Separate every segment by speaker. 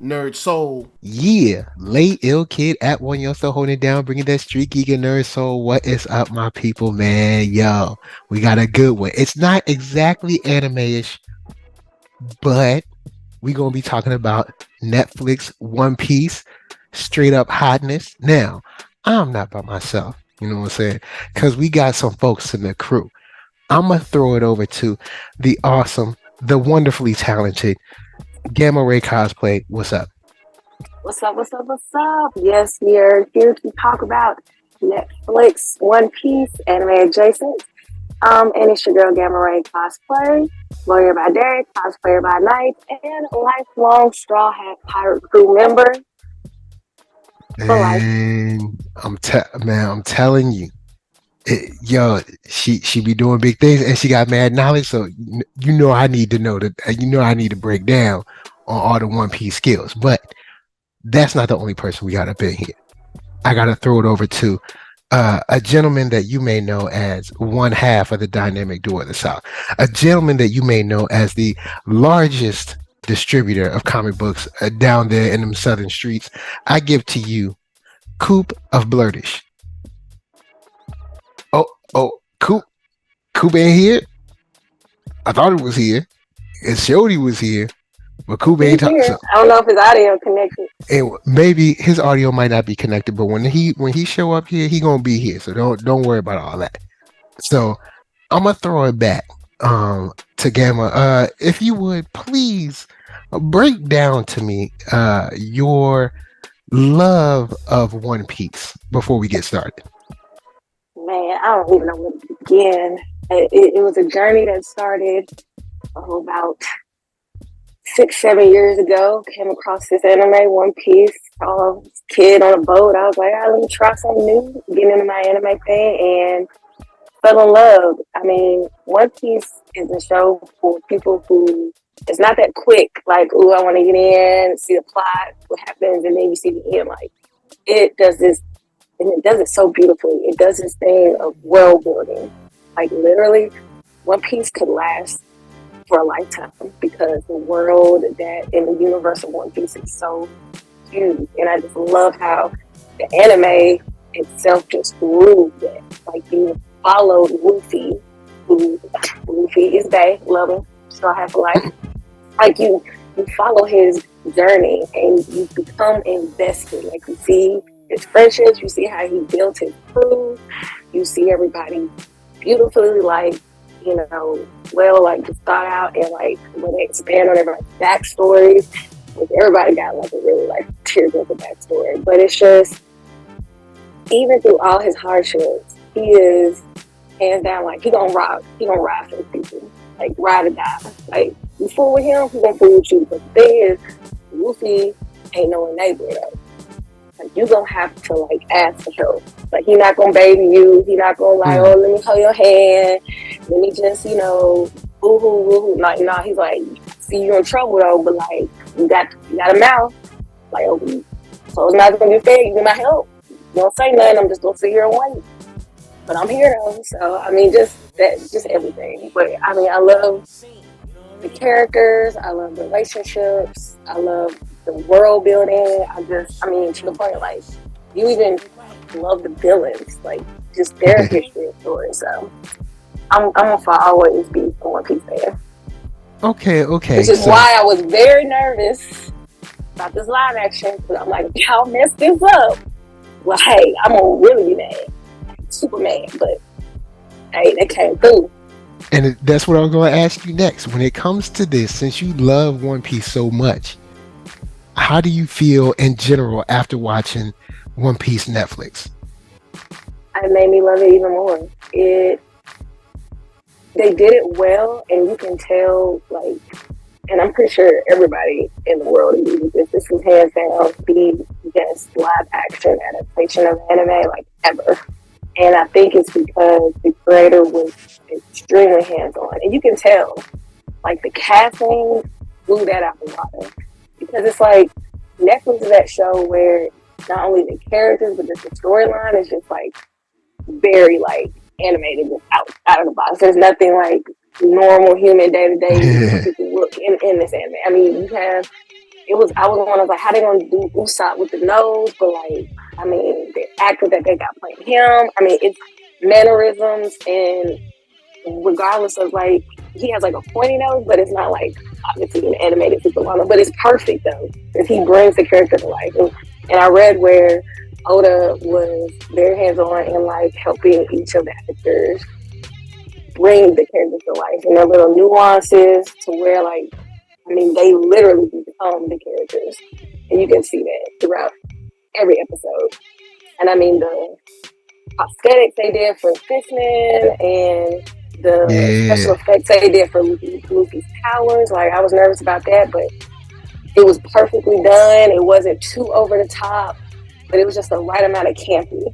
Speaker 1: Nerd Soul.
Speaker 2: Yeah, late ill kid at OneYoungsta holding it down, bringing that street geek and nerd soul. What is up, my people, man? Yo, we got a good one. It's not exactly anime-ish, but we gonna be talking about Netflix One Piece, straight up hotness. Now, I'm not by myself. You know what I'm saying? Because we got some folks in the crew. I'm gonna throw it over to the awesome, the wonderfully talented Gamma Ray Cosplay. What's up?
Speaker 3: What's up? What's up? What's up? Yes, we are here to talk about Netflix, One Piece, anime adjacent. And it's your girl Gamma Ray Cosplay, lawyer by day, cosplayer by night, and lifelong Straw Hat Pirate crew member for life.
Speaker 2: And man, I'm telling you, yo, she be doing big things, and she got mad knowledge. So you know, I need to know that. You know, I need to break down on all the One Piece skills. But that's not the only person we got up in here. I got to throw it over to a gentleman that you may know as one half of the dynamic duo of the South, a gentleman that you may know as the largest distributor of comic books down there in them southern streets. I give to you COOP of Blerdish. Oh, Coop ain't here. I thought it was here. It showed he was here, but Coop ain't
Speaker 3: He's
Speaker 2: talking.
Speaker 3: here.
Speaker 2: So,
Speaker 3: I don't know if his audio connected.
Speaker 2: and maybe his audio might not be connected, but when he show up here, he gonna be here. So don't worry about all that. So I'm gonna throw it back to Gamma. If you would please break down to me your love of One Piece before we get started.
Speaker 3: Man, I don't even know where to begin. It was a journey that started about 6, 7 years ago. Came across this anime, One Piece. Saw this kid on a boat. I was like, let me try something new. Get into my anime thing and fell in love. I mean, One Piece is a show for people who it's not that quick. Like, ooh, I want to get in, see the plot, what happens, and then you see the end. Like, it does this, and it does it so beautifully. It does this thing of world building. Like, literally, One Piece could last for a lifetime because the world that in the universe of One Piece is so huge. And I just love how the anime itself just grew that. Like, you followed Luffy, who Luffy is Bay, love him, still have for life. Like, you follow his journey and you become invested. Like, you see his friendships, you see how he built his crew, you see everybody beautifully, like, you know, well, like, just thought out, and like when they expand on everybody's backstories, like, everybody got like a really like tearjerker backstory. But it's just, even through all his hardships, he is hands down like he gonna ride for the people, like ride or die. Like, you fool with him, he gonna fool with you. But the thing is, Luffy ain't no enabler though. Like, you gonna have to like ask for help. Like, he not gonna baby you. He not gonna like, oh, let me hold your hand. Let me just, woohoo, woohoo. Like, no, he's like, see, you in trouble though, but like, you got a mouth. Like, okay, so it's not gonna be fair. You need my help. You don't say nothing. I'm just gonna sit here and wait. But I'm here though. So I mean, just everything. But I mean, I love the characters. I love the relationships. I love the world building. I mean, to the point, like, you even love the villains, like, just their history and story. So I'm gonna always be a One Piece fan.
Speaker 2: Okay.
Speaker 3: Which is
Speaker 2: So
Speaker 3: why I was very nervous about this live action, because I'm like, if y'all mess this up, well, hey, I'm gonna really be mad, super mad. But hey, they came through.
Speaker 2: and that's what I'm going to ask you next. When it comes to this, since you love One Piece so much, how do you feel in general after watching One Piece Netflix?
Speaker 3: It made me love it even more. They did it well, and you can tell, like, and I'm pretty sure everybody in the world agrees with this. This is hands down the best live action adaptation of anime, like, ever. And I think it's because the creator was extremely hands on, and you can tell, like, the casting blew that out the water, because it's like Netflix is that show where not only the characters but just the storyline is just like very like animated, just out of the box. There's nothing like normal human day to day people look in this anime. I mean, you have I was one of like, how they gonna do Usopp with the nose? But like, I mean, the actor that they got playing him, I mean, it's mannerisms, and regardless of like, he has like a pointy nose, but it's not like obviously an animated super long, but it's perfect though, because he brings the character to life. And I read where Oda was very hands-on in like helping each of the actors bring the characters to life, and their little nuances to where like, I mean, they literally become the characters, and you can see that throughout every episode. And I mean, the prosthetics they did for Fishman and the special effects they did for Luffy's powers, like I was nervous about that, but it was perfectly done. It wasn't too over the top, but it was just the right amount of campy.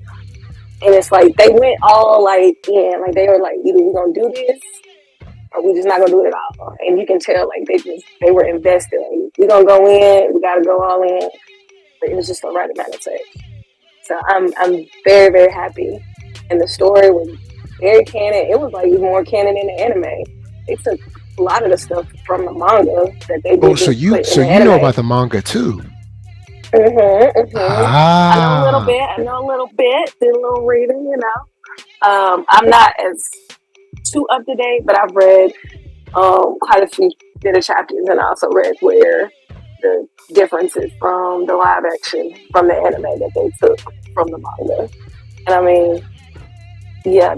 Speaker 3: And it's like they went all like in, like they were like, either we're gonna do this or we just not gonna do it at all. And you can tell like they were invested. Like, we're gonna go in, we gotta go all in. But it was just the right amount of touch. So I'm very, very happy. And the story was very canon. It was like even more canon in the anime. They took a lot of the stuff from the manga that they did.
Speaker 2: Oh, so you know about the manga too?
Speaker 3: I know a little bit. Did a little reading, you know. I'm not as too up to date, but I've read quite a few bit of chapters, and I also read where the differences from the live action from the anime that they took from the manga. And I mean, yeah,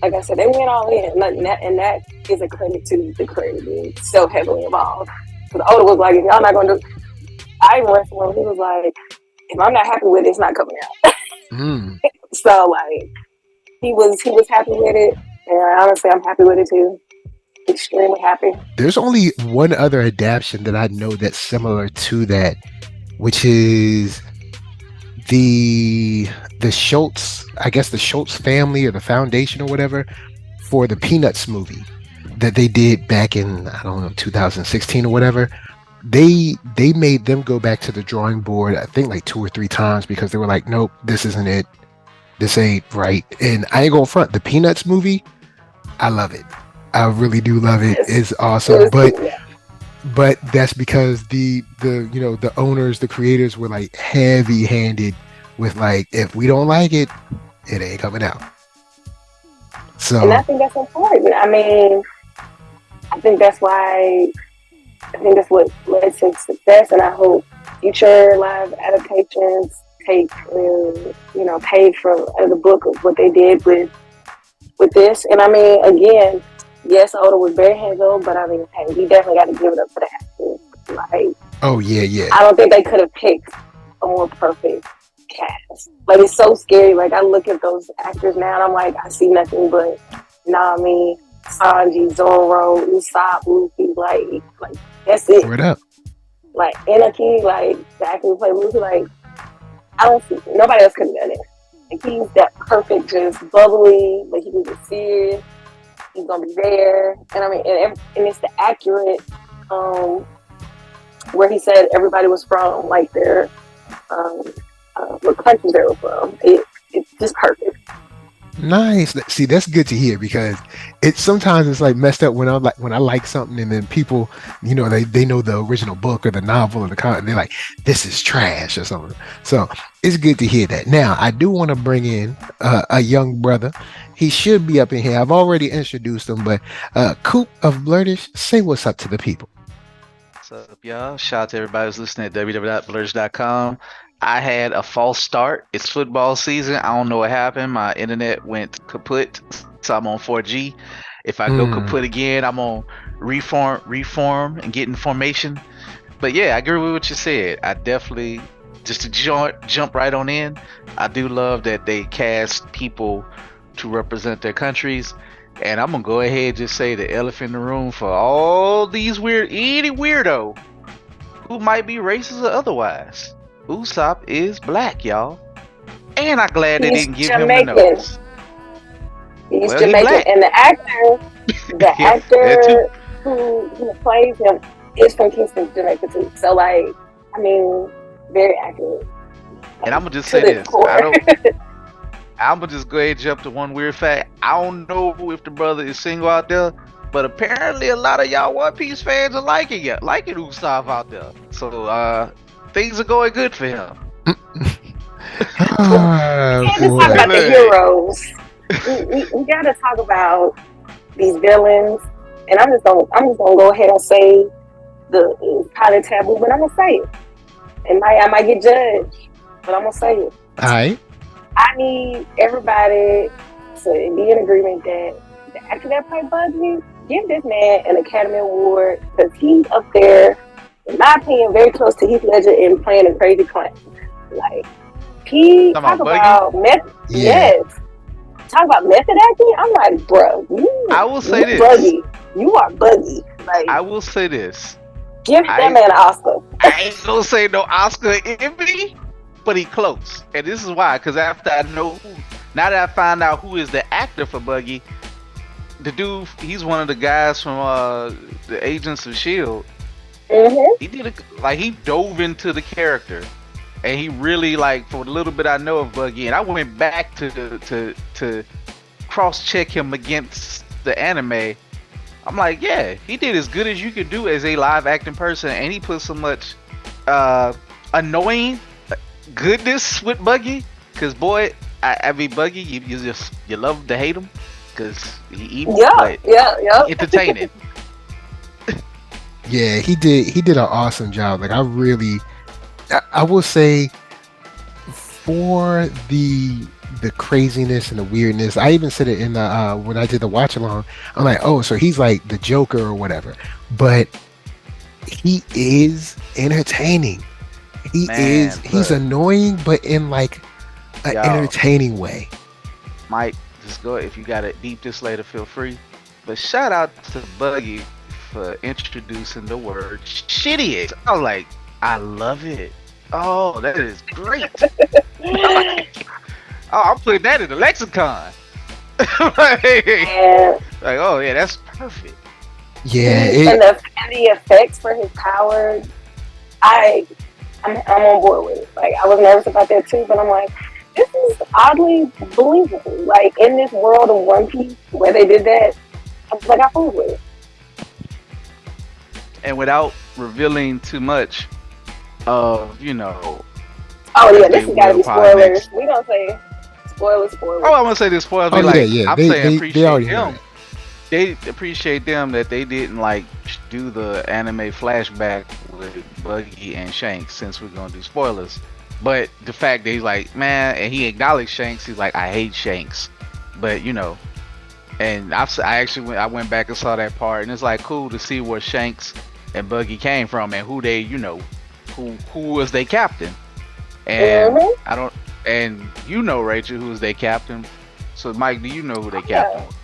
Speaker 3: like I said, they went all in, and that is a credit to the creator being so heavily involved. Because Oda was like, if y'all not gonna do, I read from him, he was like, if I'm not happy with it, it's not coming out. So like, he was happy with it, and honestly, I'm happy with it too. Extremely happy.
Speaker 2: There's only one other adaptation that I know that's similar to that, which is the Schultz, I guess the Schultz family or the foundation or whatever, for the Peanuts movie that they did back in, I don't know, 2016 or whatever. They made them go back to the drawing board, I think like 2 or 3 times, because they were like, nope, this isn't it. This ain't right. And I ain't gonna front, the Peanuts movie, I love it. I really do love it. It's awesome. But that's because the you know, the owners, the creators were like heavy handed with like, if we don't like it, it ain't coming out. So,
Speaker 3: and I think that's important. I mean, I think that's what led to success, and I hope future live adaptations take page from the book of what they did with this. And I mean, again, yes, Oda was very hands-on, but I mean, hey, we definitely got to give it up for the actors. Like,
Speaker 2: oh yeah.
Speaker 3: I don't think they could have picked a more perfect cast. Like, it's so scary. Like, I look at those actors now, and I'm like, I see nothing but Nami, Sanji, Zoro, Usopp, Luffy. Like that's it.
Speaker 2: Word up.
Speaker 3: Like Anarchy, like the actor who played Luffy. Like, I don't see nobody else could have done it. Like, he's that perfect, just bubbly, but he can get serious. He's gonna be there, and I mean, and it's the accurate. Where he said everybody was from, like their what countries they were from. It's just perfect.
Speaker 2: Nice. See, that's good to hear, because sometimes it's like messed up when I like something and then people, you know, they know the original book or the novel or the comic, and they're like, this is trash or something. So it's good to hear that. Now I do want to bring in a young brother. He should be up in here. I've already introduced him, but COOP of Blerdish, say what's up to the people.
Speaker 1: What's up, y'all? Shout out to everybody who's listening at www.blerdish.com. I had a false start. It's football season. I don't know what happened. My internet went kaput, so I'm on 4G. If I go kaput again, I'm on reform and get in formation. But yeah, I agree with what you said. I definitely, just to jump right on in, I do love that they cast people to represent their countries. And I'm gonna go ahead and just say the elephant in the room for all these any weirdo who might be racist or otherwise. Usopp is black, y'all. And I'm glad they didn't give him the nose.
Speaker 3: He's Jamaican, and the actor who plays him is from Kingston, Jamaica too. So like, I mean, very accurate.
Speaker 1: And I'm gonna just say this. I'm gonna just go ahead and jump to one weird fact. I don't know if the brother is single out there, but apparently a lot of y'all One Piece fans are liking Usopp out there. So things are going good for him.
Speaker 2: Ah,
Speaker 3: Can't just talk
Speaker 2: boy.
Speaker 3: about the heroes. We gotta talk about these villains, and I'm just gonna go ahead and say it's kind of taboo, but I'm gonna say it. And I might get judged, but I'm gonna say it.
Speaker 2: All right.
Speaker 3: I need everybody to be in agreement that the actor that played Buggy, give this man an Academy Award because he's up there, in my opinion, very close to Heath Ledger in playing a crazy clown. Like he talk about method.
Speaker 2: Yeah.
Speaker 3: Yes, talk about method acting. I'm like, bro,
Speaker 1: I will say this.
Speaker 3: Buggy, you are Buggy. Like
Speaker 1: I will say this.
Speaker 3: Give that man an Oscar.
Speaker 1: I ain't gonna say no Oscar envy, but he close. And this is why, because after now that I find out who is the actor for Buggy, the dude, he's one of the guys from the Agents of S.H.I.E.L.D. He did he dove into the character, and he really for the little bit I know of Buggy, and I went back to cross check him against the anime. I'm like, yeah, he did as good as you could do as a live acting person, and he put so much annoying goodness with Buggy. Cause boy, I mean Buggy, you love to hate him, cause he evil, but entertaining.
Speaker 2: Yeah, he did an awesome job. Like I will say, for the craziness and the weirdness, I even said it in the when I did the watch along. I'm like, oh, so he's like the Joker or whatever, but he is entertaining. He's annoying, but in like an entertaining way.
Speaker 1: Mike, just go if you got to beep this later, feel free. But shout out to Buggy for introducing the word shitty. I was like, I love it. Oh, that is great. I'm putting that in the lexicon. Oh yeah, that's perfect.
Speaker 2: Yeah,
Speaker 3: and the effects for his powers, I'm on board with it. Like I was nervous about that too, but I'm like, this is oddly believable. Like in this world of One Piece where they did that, I was like, I fooled with it.
Speaker 1: And without revealing too much of,
Speaker 3: Oh yeah, this has got to be spoilers. We don't say spoilers.
Speaker 1: Oh, I'm gonna say this spoilers.
Speaker 2: I'm saying appreciate them.
Speaker 1: They appreciate them that they didn't do the anime flashback with Buggy and Shanks, since we're gonna do spoilers. But the fact that he's like, man, and he acknowledged Shanks, he's like, I hate Shanks, but and I went back and saw that part, and it's like cool to see where Shanks and Buggy came from and who they, who was their captain. And I don't, and Rachel, who is their captain. So Mike, do you know who their captain was?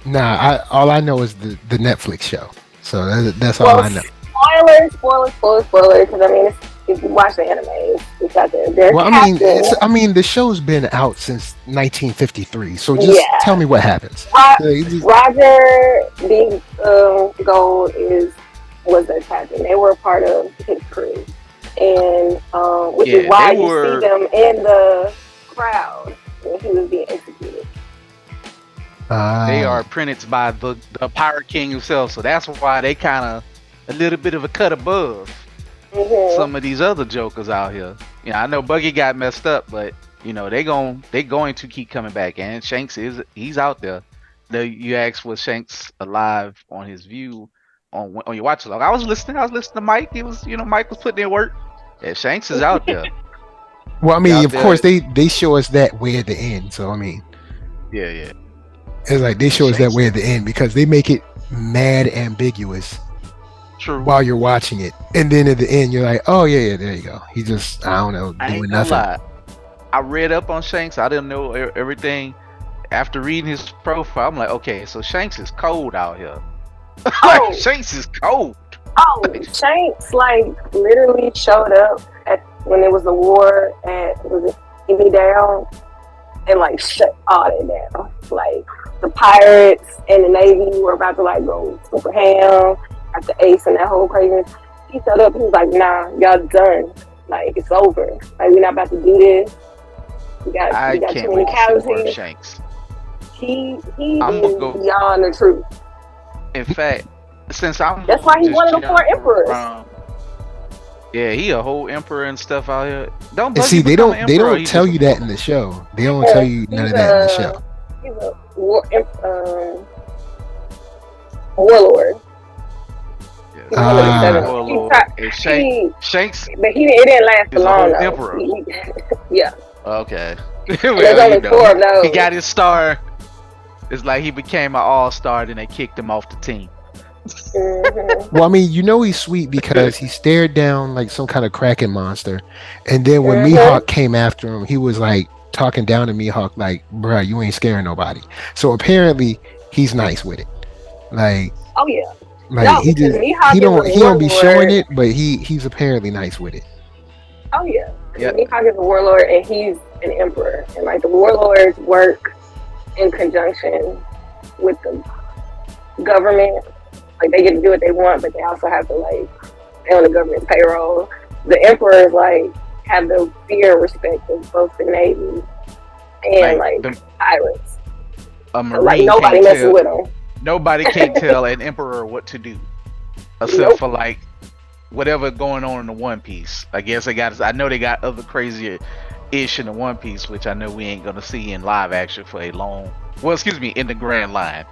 Speaker 2: Nah, all I know is the Netflix show. So that's all I know.
Speaker 3: Spoilers. Because I mean, if you watch the anime, it's out there.
Speaker 2: Well, I mean, the show's been out since 1953. So just tell me what happens.
Speaker 3: Roger B. Gold was their captain. They were a part of his crew, and which is why you see them in the crowd when he was being executed.
Speaker 1: They are apprenticed by the Pirate King himself, so that's why they kind of a little bit of a cut above some of these other jokers out here. I know Buggy got messed up, but they going to keep coming back, and Shanks he's out there. You asked was Shanks alive on his view on your watch log. I was listening to Mike. He was Mike was putting in work. Yeah, Shanks is out there.
Speaker 2: Well, I mean, of course they show us that way at the end. So I mean,
Speaker 1: yeah.
Speaker 2: It's like they show us that way at the end because they make it mad ambiguous.
Speaker 1: True.
Speaker 2: While you're watching it, and then at the end you're like, oh yeah, there you go. He just doing nothing.
Speaker 1: I read up on Shanks. I didn't know everything. After reading his profile, I'm like, okay, so Shanks is cold out here. Shanks is cold.
Speaker 3: Oh, Shanks literally showed up when there was a war was it Emi Down, and shut all that down. The pirates and the Navy were about to go super ham after Ace and that whole craziness. He showed up. He was like, "Nah, y'all done. It's over. We're not about to do this. We got too many casualties."
Speaker 1: Shanks.
Speaker 3: He is beyond the truth.
Speaker 1: In fact, since I'm
Speaker 3: That's why he's
Speaker 1: just
Speaker 3: one of the four
Speaker 1: jumping
Speaker 3: emperors.
Speaker 1: around, yeah, he a whole emperor and stuff out here. Don't
Speaker 2: And
Speaker 1: Buggy
Speaker 2: see, they
Speaker 1: become an
Speaker 2: don't they
Speaker 1: emperor? Or
Speaker 2: don't
Speaker 1: he
Speaker 2: tell
Speaker 1: just a
Speaker 2: you that in
Speaker 1: warlord?
Speaker 2: the show. They don't tell
Speaker 3: Yeah,
Speaker 2: you none
Speaker 3: he's
Speaker 2: of that in the show.
Speaker 3: a warlord.
Speaker 1: Yeah,
Speaker 3: He's
Speaker 1: so
Speaker 3: one of the
Speaker 1: he's a
Speaker 3: seven.
Speaker 2: Ah,
Speaker 1: warlord. And
Speaker 3: He,
Speaker 1: Shanks
Speaker 3: but it didn't last for
Speaker 1: is a
Speaker 3: long
Speaker 1: whole
Speaker 3: though.
Speaker 1: emperor.
Speaker 3: Yeah,
Speaker 1: Okay.
Speaker 3: and there's
Speaker 1: Well,
Speaker 3: only four of
Speaker 1: he
Speaker 3: those.
Speaker 1: got his star. It's like he became an all-star, then they kicked him off the team.
Speaker 2: well, I mean, he's sweet because he stared down like some kind of kraken monster, and then when Mihawk came after him, he was like talking down to Mihawk, like, "Bruh, you ain't scaring nobody." So apparently, he's nice with it. Like,
Speaker 3: Oh yeah,
Speaker 2: like
Speaker 3: no,
Speaker 2: he
Speaker 3: because
Speaker 2: just
Speaker 3: Mihawk
Speaker 2: he
Speaker 3: is a
Speaker 2: don't be showing
Speaker 3: warlord.
Speaker 2: it, but he's apparently nice with it.
Speaker 3: Oh yeah,
Speaker 1: Yeah.
Speaker 3: Mihawk is a warlord and he's an emperor, and like the warlords work in conjunction with the government. Like they get to do what they want, but they also have to like stay on the government's payroll. The emperors like have the fear and respect of both the navy and like pirates.
Speaker 1: A
Speaker 3: So like
Speaker 1: marine
Speaker 3: nobody
Speaker 1: can't
Speaker 3: messes
Speaker 1: tell.
Speaker 3: with them.
Speaker 1: Nobody can tell an emperor what to do, except
Speaker 3: Nope.
Speaker 1: for like whatever going on in the One Piece. I guess I know they got other crazier ish in the One Piece, which I know we ain't gonna see in live action for a long. Well, excuse me, in the Grand Line,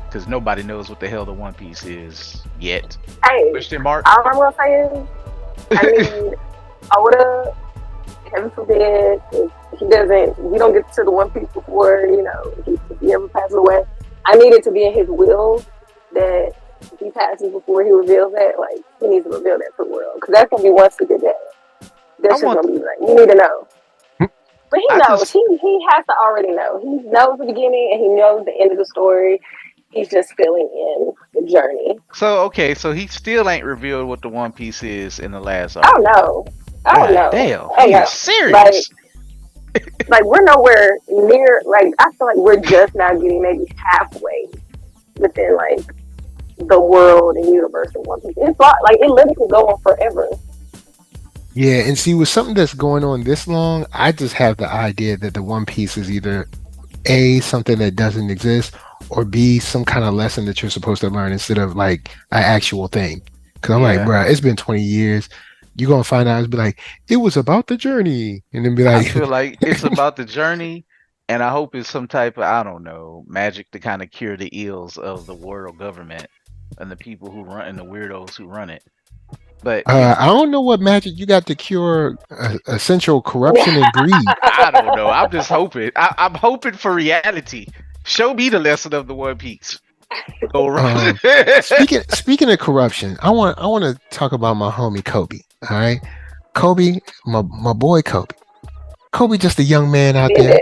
Speaker 1: because nobody knows what the hell the One Piece is yet.
Speaker 3: Hey,
Speaker 1: Question mark.
Speaker 3: all I'm gonna say is, I need Oda, heaven forbid, if we don't get to the One Piece before, if he ever passes away, I need it to be in his will that if he passes before he reveals that, like, he needs to reveal that to the world. Because that's going to be one secret that's just going to be like, you need to know. But he knows. He has to already know. He knows the beginning and he knows the end of the story. He's just filling in the journey.
Speaker 1: So he still ain't revealed what the One Piece is in the last arc.
Speaker 3: Oh, no.
Speaker 1: Damn, he is serious.
Speaker 3: Like we're nowhere near. Like I feel like we're just now getting maybe halfway within like the world and universe of One Piece. It's like it literally can go on forever.
Speaker 2: Yeah, and see, with something that's going on this long, I just have the idea that the One Piece is either A, something that doesn't exist, or B, some kind of lesson that you're supposed to learn instead of like an actual thing. Because I'm like, bro, it's been 20 years. You're going to find out, it's be like, it was about the journey. And then be like,
Speaker 1: I feel like it's about the journey, and I hope it's some type of, I don't know, magic to kind of cure the ills of the world government and the people who run and the weirdos who run it. But
Speaker 2: I don't know what magic you got to cure essential corruption and greed.
Speaker 1: I don't know. I'm just hoping. I'm hoping for reality. Show me the lesson of the One Piece.
Speaker 2: Speaking of corruption, I want to talk about my homie Kobe. All right, Kobe, my boy Kobe. Kobe just a young man out there.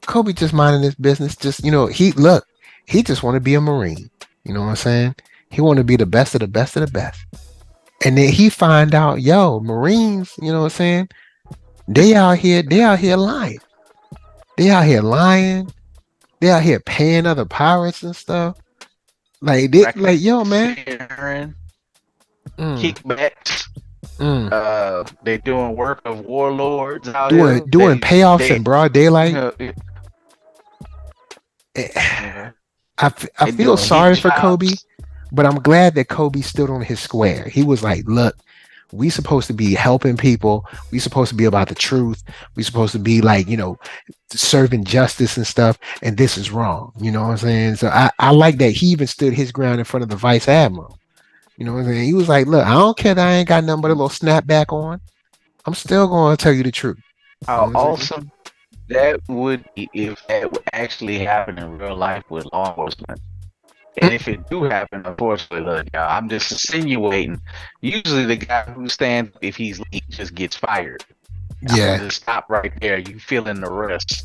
Speaker 2: Kobe just minding his business. Just he just want to be a Marine. You know what I'm saying? He want to be the best of the best of the best. And then he find out, Marines, you know what I'm saying? They out here lying. They out here lying. They out here paying other pirates and stuff. Like yo, man.
Speaker 1: Kickbacks. They doing work of warlords out
Speaker 2: here. Doing payoffs in broad daylight. I feel sorry for Kobe, but I'm glad that Kobe stood on his square. He was like, look, we supposed to be helping people. We supposed to be about the truth. We supposed to be like, serving justice and stuff. And this is wrong. You know what I'm saying? So I like that he even stood his ground in front of the vice admiral. You know what I'm saying? He was like, look, I don't care that I ain't got nothing but a little snapback on. I'm still going to tell you the truth.
Speaker 1: How awesome that would be if that would actually happen in real life with law enforcement. And if it do happen, unfortunately, look, y'all, I'm just insinuating. Usually, the guy who stands if he's late just gets fired.
Speaker 2: Yeah.
Speaker 1: Just stop right there. You feeling the rest,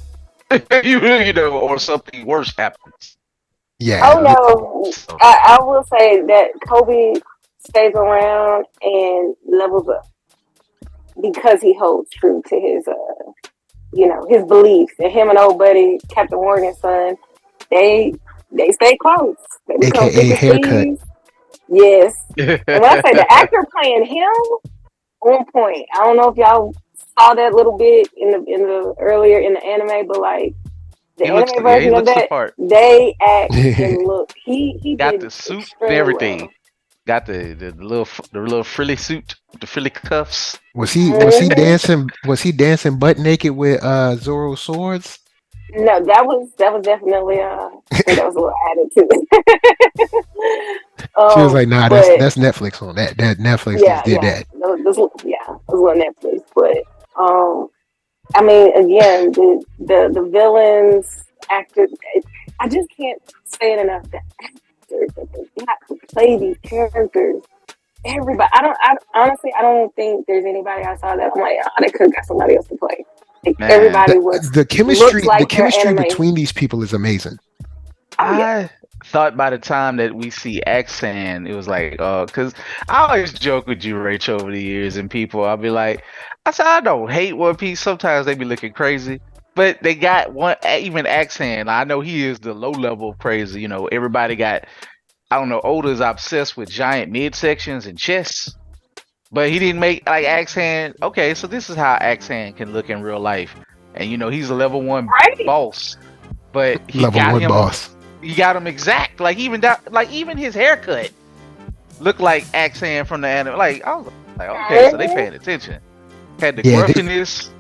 Speaker 1: or something worse happens.
Speaker 2: Yeah.
Speaker 3: Oh no, I will say that Kobe stays around and levels up because he holds true to his, his beliefs. And him and old buddy Captain Morgan's son, they stay close. They become
Speaker 2: AKA haircut.
Speaker 3: Yes. And when I say the actor playing him, on point. I don't know if y'all saw that little bit in the earlier in the anime, but like The
Speaker 1: He looks,
Speaker 3: anime
Speaker 1: yeah, he
Speaker 3: version of
Speaker 1: looks the
Speaker 3: that,
Speaker 1: part.
Speaker 3: they act and look. He
Speaker 1: Got
Speaker 3: did
Speaker 1: the suit and
Speaker 3: extremely
Speaker 1: everything.
Speaker 3: well.
Speaker 1: Got the little frilly suit, the frilly cuffs.
Speaker 2: Was he
Speaker 3: Mhm.
Speaker 2: dancing butt naked with Zoro's swords?
Speaker 3: No, that was definitely I think that was a little added to it.
Speaker 2: She was like, "Nah, that's
Speaker 3: But
Speaker 2: Netflix on that. That Netflix
Speaker 3: yeah,
Speaker 2: just did
Speaker 3: yeah,
Speaker 2: that."
Speaker 3: yeah, it was on Netflix. But I mean, again, the villains, actors, I just can't say it enough. The actors that they got to play these characters, everybody. I honestly, I don't think there's anybody I saw that I'm like, oh, they could have got somebody else to play. Like,
Speaker 1: Man,
Speaker 3: everybody
Speaker 2: The,
Speaker 3: was
Speaker 2: the
Speaker 3: looks
Speaker 2: chemistry, the
Speaker 3: like their
Speaker 2: chemistry
Speaker 3: anime.
Speaker 2: between these people is amazing.
Speaker 3: Oh yeah,
Speaker 1: I thought by the time that we see Axan, it was like, because I always joke with you, Rach, over the years, and people, I'll be like, I said, I don't hate One Piece. Sometimes they be looking crazy, but they got one, even Axan. I know he is the low level of crazy. You know, everybody got, I don't know, Oda's obsessed with giant midsections and chests, but he didn't make like Axan. Okay, so this is how Axan can look in real life, and you know, he's a level one
Speaker 3: right.
Speaker 1: boss, but
Speaker 2: Level one boss.
Speaker 1: he got him exact. Like even that, like even his haircut looked like Axan from the anime. Like I was like, okay, so they
Speaker 3: Mhm.
Speaker 1: paying attention. Had the
Speaker 2: Yeah,
Speaker 1: gruffiness,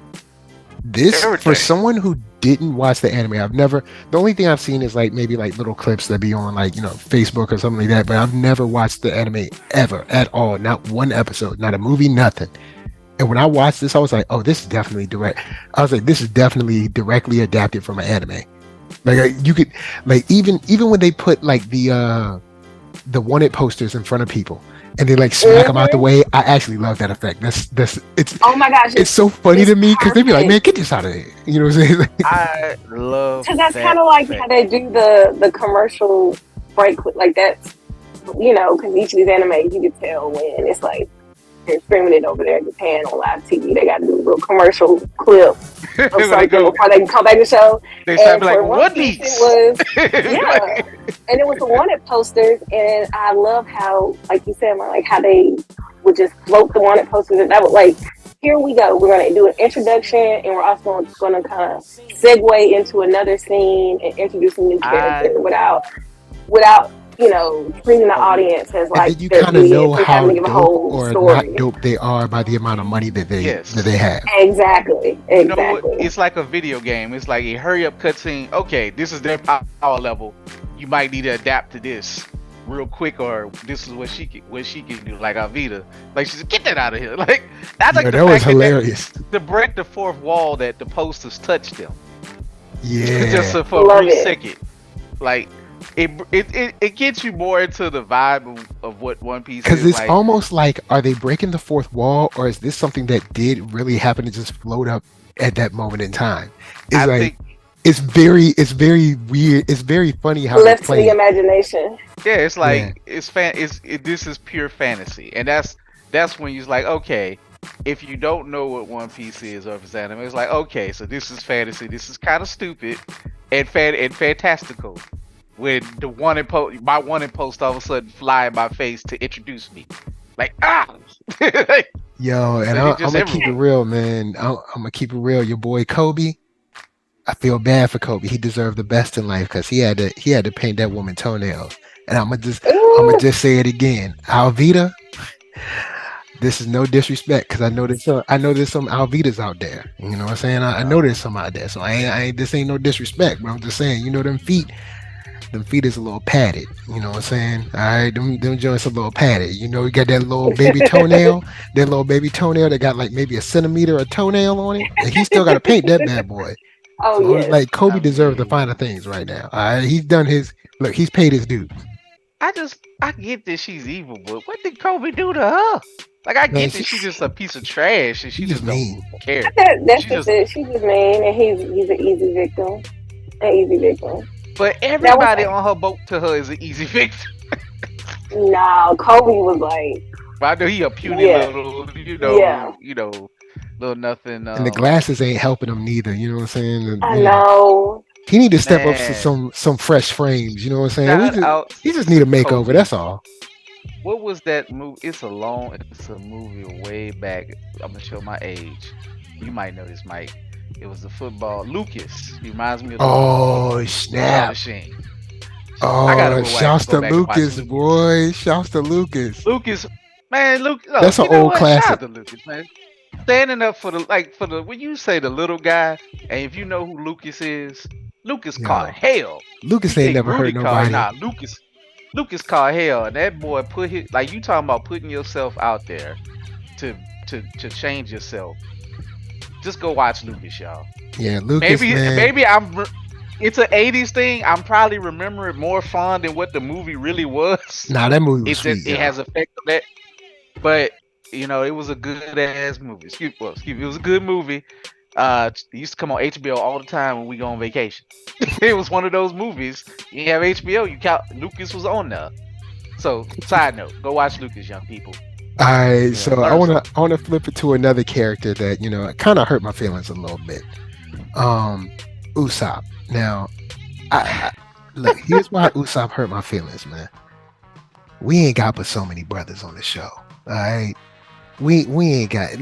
Speaker 2: this for
Speaker 1: everything.
Speaker 2: someone who didn't watch the anime, I've never. The only thing I've seen is like maybe like little clips that be on like Facebook or something like that. But I've never watched the anime ever at all. Not one episode, not a movie, nothing. And when I watched this, I was like, oh, this is definitely direct. I was like, this is definitely directly adapted from an anime. Like you could like even when they put like the wanted posters in front of people and they like smack them out the
Speaker 3: Mhm.
Speaker 2: way, I actually love that effect. That's
Speaker 3: Oh my gosh,
Speaker 2: it's so funny
Speaker 3: it's
Speaker 2: to me because they be like, man,
Speaker 3: perfect.
Speaker 2: get this out of here. You know what I'm saying?
Speaker 1: I love
Speaker 3: Because that's kind
Speaker 1: that
Speaker 3: of like how
Speaker 1: effect.
Speaker 3: they do the commercial break. Like that's because each of these animes you can tell when it's like they're streaming it over there in Japan on live TV. They got to do a little commercial clip of
Speaker 1: When they
Speaker 3: something
Speaker 1: go,
Speaker 3: before they can come back to the show.
Speaker 1: they start
Speaker 3: And
Speaker 1: be like
Speaker 3: for One
Speaker 1: One
Speaker 3: Piece, it
Speaker 1: Piece.
Speaker 3: was yeah,
Speaker 1: Like,
Speaker 3: and it was the wanted posters. And I love how, like you said, like how they would just float the wanted posters, and that would like. Here we go. We're going to do an introduction, and we're also going to kind of segue into another scene and introduce a new
Speaker 1: I
Speaker 3: character without treating the audience as
Speaker 2: And
Speaker 3: like
Speaker 2: then you
Speaker 3: they're
Speaker 2: kind of know
Speaker 3: idiots and having
Speaker 2: how
Speaker 3: to give a
Speaker 2: dope
Speaker 3: whole
Speaker 2: or not
Speaker 3: story.
Speaker 2: dope they are by the amount of money that
Speaker 1: yes.
Speaker 2: they have.
Speaker 3: Exactly.
Speaker 1: You know what?
Speaker 3: Exactly.
Speaker 1: It's like a video game. It's like a hurry up cutscene. Okay, this is their power level. You might need to adapt to this real quick, or this is what she can do. Like Alvita, like she's get that out of here. Like I like
Speaker 2: Yo,
Speaker 1: the
Speaker 2: that was
Speaker 1: fact that
Speaker 2: hilarious.
Speaker 1: to break the fourth wall that the posters touched them just
Speaker 2: Yeah.
Speaker 1: for a
Speaker 3: Love
Speaker 1: brief
Speaker 3: it.
Speaker 1: second. Like it gets you more into the vibe of what One Piece
Speaker 2: Because
Speaker 1: is
Speaker 2: it's
Speaker 1: like.
Speaker 2: almost like, are they breaking the fourth wall, or is this something that did really happen to just float up at that moment in time? It's
Speaker 1: I
Speaker 2: like
Speaker 1: think
Speaker 2: it's very weird. It's very funny how they
Speaker 3: Left to
Speaker 2: play
Speaker 3: the
Speaker 2: it.
Speaker 3: imagination.
Speaker 1: yeah, it's
Speaker 2: Yeah.
Speaker 1: like this is pure fantasy, and that's when you're like, okay, if you don't know what One Piece is or if it's anime, it's like, okay, so this is fantasy. This is kind of stupid and fantastical. When my wanted post all of a sudden fly in my face to introduce me, like like,
Speaker 2: Yo, and
Speaker 1: so
Speaker 2: I'm
Speaker 1: it's just
Speaker 2: gonna keep it
Speaker 1: everywhere.
Speaker 2: real, man. I'm gonna keep it real. Your boy Kobe. I feel bad for Kobe. He deserved the best in life because he had to paint that woman toenails. And I'm gonna
Speaker 3: Ooh,
Speaker 2: just say it again. Alvita, this is no disrespect because I know there's some Alvitas out there. You know what I'm saying? I know there's some out there. So I ain't this ain't no disrespect, but I'm just saying, them feet is a little padded. You know what I'm saying? All right, them joints a little padded. You got that little baby toenail that got like maybe a centimeter of toenail on it, and he still got to paint that bad boy.
Speaker 3: oh
Speaker 2: So
Speaker 3: yes.
Speaker 2: like Kobe
Speaker 1: I
Speaker 2: deserves the
Speaker 1: mean,
Speaker 2: finer things right now. All right, he's done his look. He's paid his dues.
Speaker 1: I get that she's evil, but what did Kobe do to her? Like I
Speaker 2: Man,
Speaker 1: get that she's just a piece of trash and she
Speaker 2: she's just
Speaker 1: just don't
Speaker 2: mean.
Speaker 1: care.
Speaker 3: That's
Speaker 1: She
Speaker 3: just
Speaker 1: just
Speaker 3: it. She's just mean, and he's an easy victim. An easy victim.
Speaker 1: but
Speaker 3: That was
Speaker 1: everybody
Speaker 3: like
Speaker 1: on her boat to her is an easy victim.
Speaker 3: no. Kobe was like
Speaker 1: But I know he a puny
Speaker 3: yeah,
Speaker 1: little,
Speaker 3: yeah.
Speaker 1: little nothing.
Speaker 2: And the glasses ain't helping him neither. You know what I'm saying? And,
Speaker 3: I know.
Speaker 2: he need to step up to
Speaker 1: Man,
Speaker 2: some fresh frames. You know what I'm saying?
Speaker 1: shout out
Speaker 2: He just need
Speaker 1: to
Speaker 2: a makeover.
Speaker 1: Kobe.
Speaker 2: That's all.
Speaker 1: What was that movie? It's a movie way back. I'm gonna show my age. You might know this, Mike. It was the football. Lucas. He reminds me of the
Speaker 2: Oh
Speaker 1: football
Speaker 2: snap!
Speaker 1: machine. I gotta
Speaker 2: Oh, shouts
Speaker 1: go
Speaker 2: to
Speaker 1: back and watch
Speaker 2: Lucas,
Speaker 1: Lucas.
Speaker 2: boy. Shouts to Lucas.
Speaker 1: Lucas, man, Luke. Oh,
Speaker 2: That's an
Speaker 1: you know
Speaker 2: old
Speaker 1: what? Shout
Speaker 2: classic.
Speaker 1: out to Lucas, man. Standing up for the when you say the little guy, and if you know who Lucas is, Lucas caught
Speaker 2: Yo,
Speaker 1: hell. You
Speaker 2: Lucas ain't
Speaker 1: think
Speaker 2: never
Speaker 1: Rudy
Speaker 2: hurt
Speaker 1: caught
Speaker 2: nobody.
Speaker 1: nah Lucas caught hell, and that boy put his like you talking about putting yourself out there to to change yourself. Just go watch Lucas, y'all.
Speaker 2: Yeah, Lucas, man.
Speaker 1: Maybe it's an '80s thing. I'm probably remembering more fond than what the movie really was.
Speaker 2: Nah, that movie was
Speaker 1: It just
Speaker 2: sweet,
Speaker 1: it
Speaker 2: yo.
Speaker 1: has effect on that. But it was a good ass movie. Excuse me, it was a good movie. It used to come on HBO all the time when we go on vacation. It was one of those movies. You have HBO, you count Lucas was on there. So, side note, go watch Lucas, young people.
Speaker 2: All right, so I
Speaker 1: Learn
Speaker 2: wanna
Speaker 1: something.
Speaker 2: I wanna flip it to another character that kind of hurt my feelings a little bit. Usopp. Now, I look. Here's why Usopp hurt my feelings, man. We ain't got but so many brothers on the show. All right, we ain't got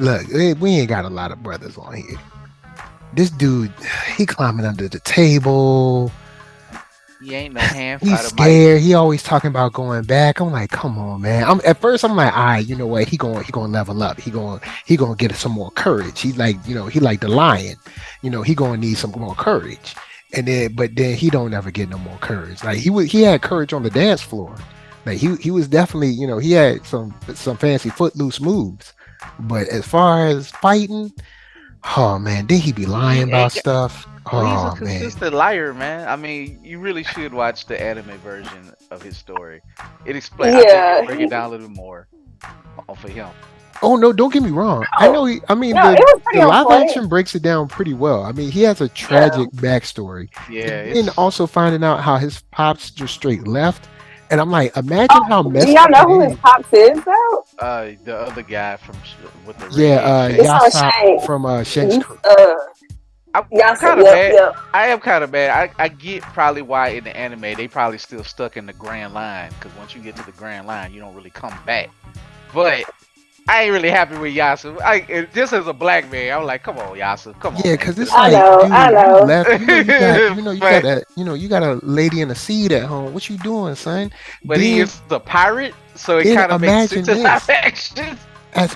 Speaker 2: we ain't got a lot of brothers on here. This dude, he climbing under the table.
Speaker 1: He ain't no hand
Speaker 2: He's
Speaker 1: fighter, Mike.
Speaker 2: scared. He always talking about going back. I'm like, come on, man. At first I'm like, all right, you know what? He going level up. He going to get some more courage. He's like, he like the lion. He going to need some more courage. But then he don't ever get no more courage. Like he had courage on the dance floor. Like he was definitely, he had some fancy footloose moves. But as far as fighting, oh man, then he be lying about stuff.
Speaker 1: Well, he's a
Speaker 2: Oh man.
Speaker 1: consistent liar, man. I mean, you really should watch the anime version of his story. It explains. I think
Speaker 3: Yeah.
Speaker 1: it break it down a little bit more for him.
Speaker 2: Oh no, don't get me wrong. I know I mean
Speaker 3: No, it was pretty
Speaker 2: the
Speaker 3: on
Speaker 2: live
Speaker 3: point.
Speaker 2: action breaks it down pretty well. I mean, he has a tragic backstory.
Speaker 1: Yeah,
Speaker 2: And then also finding out how his pops just straight left. And I'm like, imagine how
Speaker 3: Do
Speaker 2: messed
Speaker 3: y'all
Speaker 2: up
Speaker 3: know
Speaker 2: it
Speaker 3: who
Speaker 2: is.
Speaker 3: his pops is though?
Speaker 1: the other guy from with the
Speaker 2: Yeah,
Speaker 1: red.
Speaker 3: It's on
Speaker 2: Yasop
Speaker 3: Shanks.
Speaker 2: from Shanks
Speaker 3: He's,
Speaker 2: Crew.
Speaker 1: I'm
Speaker 3: Yasop,
Speaker 1: kind of
Speaker 3: yep,
Speaker 1: bad.
Speaker 3: yep.
Speaker 1: I am kind of bad. I get probably why in the anime they probably still stuck in the Grand Line because once you get to the Grand Line, you don't really come back. But I ain't really happy with Yasop. Just as a black man, I'm like, come on, Yasop, come on,
Speaker 2: Yeah,
Speaker 1: man.
Speaker 2: because it's
Speaker 3: I
Speaker 2: like,
Speaker 3: know,
Speaker 2: dude,
Speaker 3: I
Speaker 2: you
Speaker 3: know.
Speaker 2: left.
Speaker 1: But
Speaker 2: You got a lady in a seat at home. What you doing, son?
Speaker 1: he
Speaker 2: Then
Speaker 1: is the pirate, so it
Speaker 2: then
Speaker 1: kind of makes
Speaker 2: imagine
Speaker 1: sense in live
Speaker 2: this.
Speaker 1: action.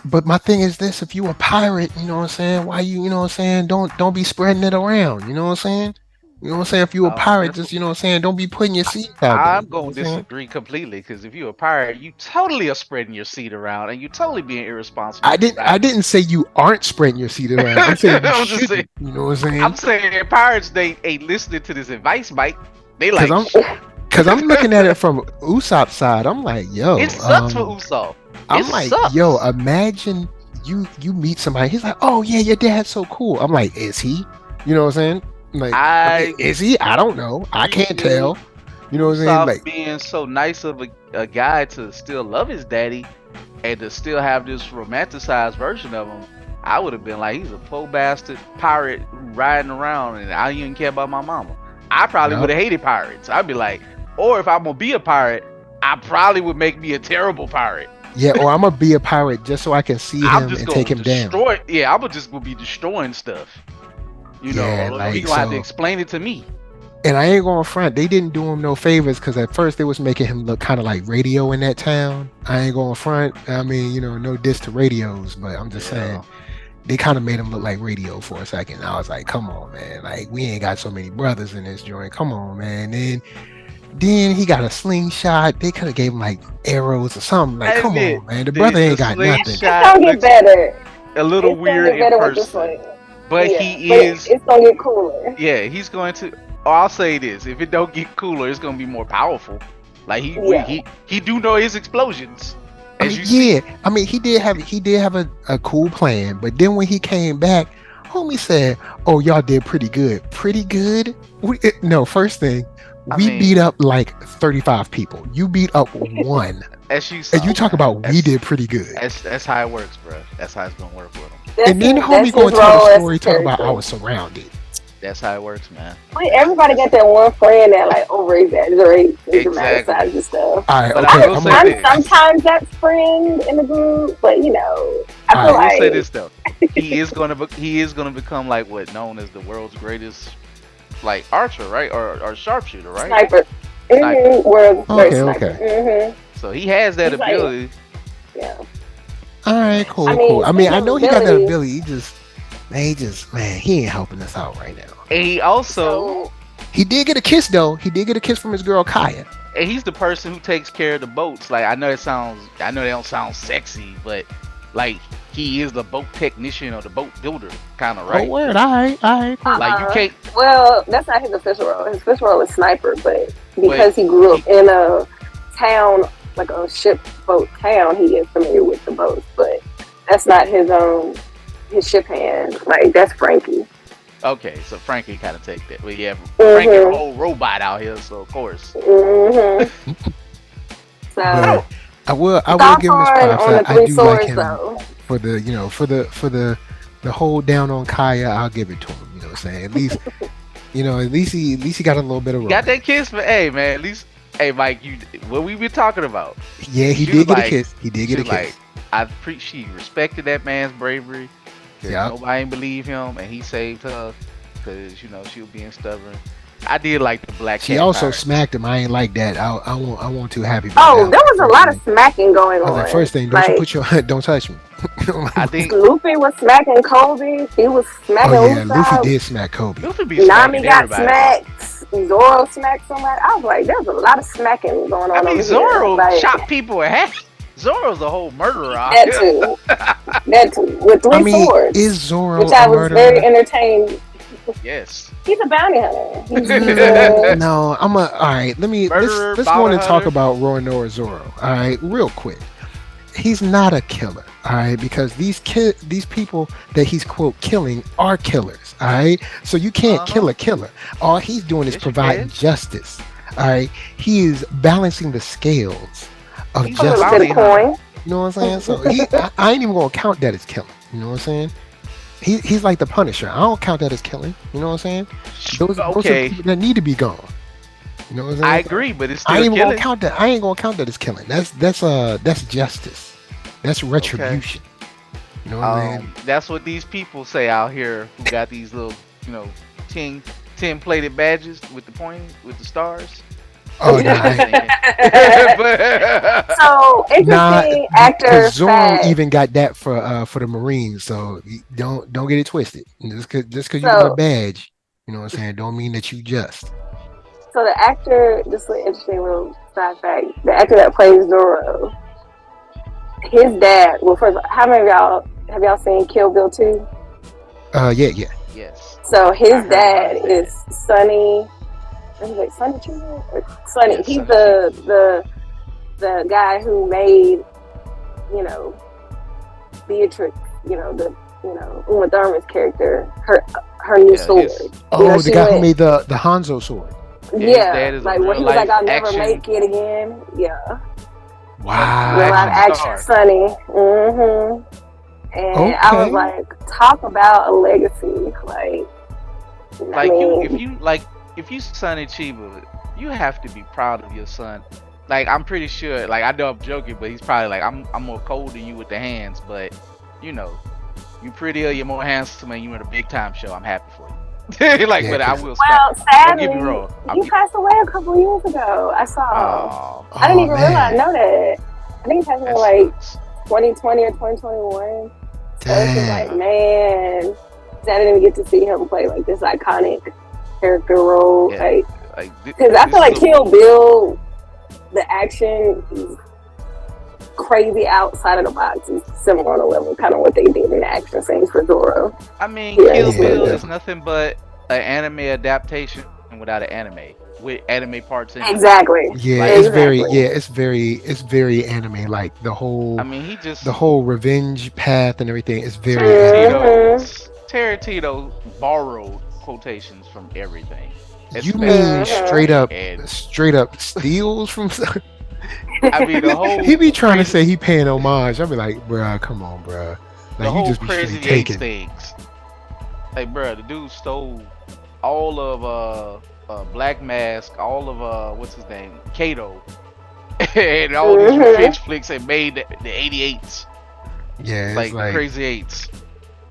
Speaker 2: But my thing is this: if you a pirate, you know what I'm saying? Why you know what I'm saying? Don't be spreading it around. You know what I'm saying? You know what I'm saying? If you a pirate,
Speaker 1: That's
Speaker 2: just you know what I'm saying? Don't be putting your seeds out there.
Speaker 1: I'm
Speaker 2: You know
Speaker 1: going
Speaker 2: what
Speaker 1: to
Speaker 2: I'm saying?
Speaker 1: disagree completely because if you're a pirate, you totally are spreading your seed around and you totally being irresponsible
Speaker 2: I
Speaker 1: with your
Speaker 2: didn't. I
Speaker 1: valuables.
Speaker 2: didn't say you aren't spreading your seed around. I'm saying you
Speaker 1: I'm just saying.
Speaker 2: shouldn't. You know what I'm
Speaker 1: I'm
Speaker 2: saying?
Speaker 1: saying pirates they ain't listening to this advice, Mike. They
Speaker 2: Because
Speaker 1: like
Speaker 2: I'm looking at it from Usopp's side. I'm like, yo,
Speaker 1: it sucks for Usopp. It
Speaker 2: I'm like, yo,
Speaker 1: sucks.
Speaker 2: imagine you meet somebody. He's like, oh yeah, your dad's so cool. I'm like, is he? You know what I'm saying? Like, I mean,
Speaker 1: I
Speaker 2: is he? I don't know. I can't
Speaker 1: appreciate
Speaker 2: tell. You know what I'm saying?
Speaker 1: Usopp
Speaker 2: Like,
Speaker 1: being so nice of a guy to still love his daddy and to still have this romanticized version of him. I would have been like, he's a poor bastard pirate riding around and I don't even care about my mama. I probably
Speaker 2: Yup.
Speaker 1: would have hated pirates. I'd be like, or if I'm gonna be a pirate, I probably would make me a terrible pirate.
Speaker 2: yeah, or I'm gonna be a pirate just so I can see
Speaker 1: I'm
Speaker 2: him
Speaker 1: just
Speaker 2: and
Speaker 1: gonna
Speaker 2: take him down.
Speaker 1: destroy. Yeah, I'm just gonna be destroying stuff.
Speaker 2: Yeah,
Speaker 1: Or he
Speaker 2: like
Speaker 1: gonna have to
Speaker 2: so.
Speaker 1: explain it to me.
Speaker 2: And I ain't going front. They didn't do him no favors because at first they was making him look kind of like radio in that town. I ain't going front. I mean, no diss to radios, but I'm just saying they kind of made him look like radio for a second. I was like, come on, man. Like we ain't got so many brothers in this joint. Come on, man. Then he got a slingshot. They could have gave him like arrows or something. Like, come on, man. The brother ain't got nothing.
Speaker 3: It's gonna get better.
Speaker 1: A little
Speaker 3: It's
Speaker 1: weird
Speaker 3: gonna get better
Speaker 1: in
Speaker 3: with this
Speaker 1: person,
Speaker 3: one.
Speaker 1: but
Speaker 3: Yeah,
Speaker 1: he
Speaker 3: but
Speaker 1: is.
Speaker 3: it's gonna get cooler.
Speaker 1: Yeah, he's going to. Oh, I'll say this: if it don't get cooler, it's gonna be more powerful. Like he do know his explosions.
Speaker 2: I mean, yeah. I mean, he did have a cool plan, but then when he came back, homie said, "Oh, y'all did pretty good. Pretty good." No, first thing, we beat up like 35 people. You beat up one.
Speaker 1: As you saw,
Speaker 2: and you talk about we did pretty good.
Speaker 1: That's how it works, bro. That's how it's gonna work with him.
Speaker 2: And then homie going to tell the story, talk about I was surrounded.
Speaker 1: That's how it works, man.
Speaker 3: Wait, everybody got that one friend that like over exaggerates and dramatizes stuff.
Speaker 2: All right, okay.
Speaker 3: I'm sometimes that friend in the group, but I feel
Speaker 2: All
Speaker 1: I will say
Speaker 3: like
Speaker 1: this though, he is gonna become like what known as the world's greatest like archer, right? Or sharpshooter, right?
Speaker 3: sniper.
Speaker 1: Sniper.
Speaker 3: World's great
Speaker 2: Okay,
Speaker 3: sniper.
Speaker 2: okay.
Speaker 1: So he has that
Speaker 3: He's like,
Speaker 1: ability,
Speaker 3: yeah.
Speaker 2: All
Speaker 1: you
Speaker 2: right,
Speaker 1: know.
Speaker 3: I
Speaker 2: cool,
Speaker 3: mean,
Speaker 2: cool. I mean,
Speaker 3: speaking
Speaker 2: I
Speaker 3: of
Speaker 2: know he got that
Speaker 3: ability,
Speaker 2: ability. Man, he ain't helping us out right now.
Speaker 1: And he also
Speaker 3: so
Speaker 2: He did get a kiss though. He did get a kiss from his girl Kaya.
Speaker 1: and he's the person who takes care of the boats. Like I know they don't sound sexy, but like he is the boat technician or the boat builder, kind of
Speaker 2: Oh,
Speaker 1: right.
Speaker 2: word. All right, cool.
Speaker 1: Like you can't,
Speaker 3: well, that's not his official role. His official role is sniper, but
Speaker 1: but
Speaker 3: because he grew
Speaker 1: he,
Speaker 3: up in a town, like a ship boat town, he is familiar with the boats. But that's not his ship hand. Like that's Frankie.
Speaker 1: okay, so Frankie kind of take that. Well, yeah, Frankie a whole robot out here, so of course.
Speaker 3: Mm-hmm. So
Speaker 2: But I will
Speaker 3: thoughts
Speaker 2: give him his props.
Speaker 3: on the
Speaker 2: I
Speaker 3: three
Speaker 2: do like
Speaker 3: swords
Speaker 2: him
Speaker 3: though.
Speaker 2: for the hold down on Kaya. I'll give it to him. You know what I'm saying? At least he got a little bit of
Speaker 1: Got
Speaker 2: romance.
Speaker 1: that kiss, but hey man, at least hey Mike, you what we been talking about?
Speaker 2: Yeah, he
Speaker 1: She
Speaker 2: did
Speaker 1: was
Speaker 2: get a
Speaker 1: like-
Speaker 2: kiss. He did get a
Speaker 1: She like
Speaker 2: kiss.
Speaker 1: she respected that man's bravery. 'Cause
Speaker 2: Yeah.
Speaker 1: nobody ain't believe him, and he saved her because she was being stubborn. I did like the black.
Speaker 2: She
Speaker 1: cat
Speaker 2: also
Speaker 1: pirate.
Speaker 2: smacked him. I ain't like that. I won't too happy.
Speaker 3: Oh,
Speaker 2: About
Speaker 3: there
Speaker 2: that.
Speaker 3: was a lot of smacking going
Speaker 2: I was
Speaker 3: on.
Speaker 2: like, first thing, don't you put your don't touch me.
Speaker 1: I think
Speaker 3: Luffy was smacking Kobe. He was smacking
Speaker 2: Oh yeah, Luffy
Speaker 3: Usopp.
Speaker 2: did smack Kobe.
Speaker 1: Luffy be smacking
Speaker 3: Nami got
Speaker 1: everybody.
Speaker 3: smacked. Zoro smacked somebody. I was like, there's a lot of smacking going on
Speaker 1: I mean,
Speaker 3: over
Speaker 1: Zoro
Speaker 3: here. Like,
Speaker 1: shot people in half. Zoro's a whole murderer out
Speaker 3: that
Speaker 1: here.
Speaker 3: too. That too. With three
Speaker 2: I mean,
Speaker 3: swords.
Speaker 2: is Zoro
Speaker 3: Which I
Speaker 2: a
Speaker 3: was
Speaker 2: murderer?
Speaker 3: very entertained.
Speaker 1: Yes.
Speaker 3: He's a bounty hunter. He's
Speaker 2: No, all right.
Speaker 1: Murderer,
Speaker 2: Let's go on and
Speaker 1: bounty
Speaker 2: talk
Speaker 1: hunter.
Speaker 2: about Roronoa Zoro. All right, real quick. He's not a killer. All right, because these people that he's quote killing are killers. All right, so you can't kill a killer. All he's doing is
Speaker 1: Yes, you
Speaker 2: providing
Speaker 1: can.
Speaker 2: justice. All right, he is balancing the scales of
Speaker 1: He's
Speaker 3: a little
Speaker 2: justice.
Speaker 3: bit of coin.
Speaker 2: You know what I'm saying? So I ain't even gonna count that as killing. You know what I'm saying? He's like the Punisher. I don't count that as killing. You know what I'm saying? Those are
Speaker 1: Okay,
Speaker 2: people that need to be gone. You know what I'm saying?
Speaker 1: I agree, but it's
Speaker 2: I ain't
Speaker 1: still
Speaker 2: even gonna
Speaker 1: killing.
Speaker 2: count that. I ain't gonna count that as killing. That's justice. That's retribution. You know what I'm saying?
Speaker 1: That's what these people say out here who got these little, 10 plated badges with the stars.
Speaker 2: Oh nah,
Speaker 1: But-
Speaker 3: So
Speaker 2: nah.
Speaker 3: interesting actor
Speaker 2: Because Zoro
Speaker 3: fact.
Speaker 2: even got that for the Marines. So don't get it twisted. Just because you
Speaker 3: So-
Speaker 2: got a badge, you know what I'm saying, don't mean that you just.
Speaker 3: So the actor, just an interesting little side fact, the actor that plays Zoro, his dad, well first, how many of y'all have y'all seen Kill Bill 2?
Speaker 2: Yeah.
Speaker 1: yes.
Speaker 3: So
Speaker 1: I
Speaker 3: his
Speaker 1: heard
Speaker 3: dad
Speaker 1: about
Speaker 3: is Sonny. Is it Sonny Jr.? Sonny.
Speaker 1: Yes,
Speaker 3: He's
Speaker 1: Sonny
Speaker 3: the guy who made, Beatrix. Uma Thurman's character, her new
Speaker 1: Yeah,
Speaker 3: sword.
Speaker 1: his-
Speaker 2: Oh,
Speaker 3: she
Speaker 2: the guy who
Speaker 3: went-
Speaker 2: made the Hanzo sword.
Speaker 1: his
Speaker 3: Yeah,
Speaker 1: dad is a
Speaker 3: like when he was
Speaker 1: real-life
Speaker 3: like, "I'll never
Speaker 1: action-
Speaker 3: make it again." Yeah,
Speaker 2: Wow.
Speaker 3: real life action,
Speaker 1: star.
Speaker 3: Sonny. And I was
Speaker 2: Okay.
Speaker 3: like, talk about a legacy, like.
Speaker 1: Like
Speaker 3: I mean,
Speaker 1: if you son Chiba, you have to be proud of your son. Like I'm pretty sure, like I know I'm joking, but he's probably like I'm more cold than you with the hands, but you prettier, you're more handsome, and you in a big time show. I'm happy for you. Like,
Speaker 2: Yeah,
Speaker 1: but I
Speaker 2: 'cause-
Speaker 1: will.
Speaker 3: well,
Speaker 1: Don't
Speaker 3: sadly,
Speaker 1: get me wrong.
Speaker 3: he passed away a couple years ago. I saw.
Speaker 1: Oh,
Speaker 3: I didn't even
Speaker 2: man.
Speaker 3: know that. I think he passed away
Speaker 1: that
Speaker 3: like
Speaker 1: sucks.
Speaker 3: 2020 or 2021. So it's just like,
Speaker 2: Dang.
Speaker 3: man, I didn't even get to see him play like this iconic character role.
Speaker 1: Yeah.
Speaker 3: Like,
Speaker 1: Like,
Speaker 3: because I
Speaker 1: this
Speaker 3: feel like
Speaker 1: is a-
Speaker 3: Kill Bill, the action is crazy outside of the box. Is similar on a level, kind of what they did in the action scenes for Zoro.
Speaker 1: I mean,
Speaker 3: Yeah,
Speaker 1: Kill
Speaker 2: yeah,
Speaker 1: Bill is
Speaker 2: definitely.
Speaker 1: nothing but an anime adaptation without an anime with anime parts in it.
Speaker 3: Exactly.
Speaker 2: Yeah,
Speaker 1: Like-
Speaker 2: it's very
Speaker 3: Exactly.
Speaker 2: it's very anime. Like the whole
Speaker 1: I mean, he just
Speaker 2: revenge path and everything is very
Speaker 3: Mhm.
Speaker 1: Tarantino borrowed quotations from everything.
Speaker 2: You
Speaker 1: Especially-
Speaker 2: mean
Speaker 1: And-
Speaker 2: straight up steals from?
Speaker 1: I mean, the whole
Speaker 2: He be trying to
Speaker 1: crazy-
Speaker 2: say he paying homage. I be like, bruh, come on, bruh.
Speaker 1: the
Speaker 2: Like you
Speaker 1: whole
Speaker 2: just be
Speaker 1: crazy
Speaker 2: straight
Speaker 1: eight
Speaker 2: taking.
Speaker 1: things. Like, bro, the dude stole all of Black Mask, all of what's his name, Kato, and all these
Speaker 3: Mhm.
Speaker 1: revenge flicks and made the 88s.
Speaker 2: Yeah,
Speaker 1: Like the Crazy Eights.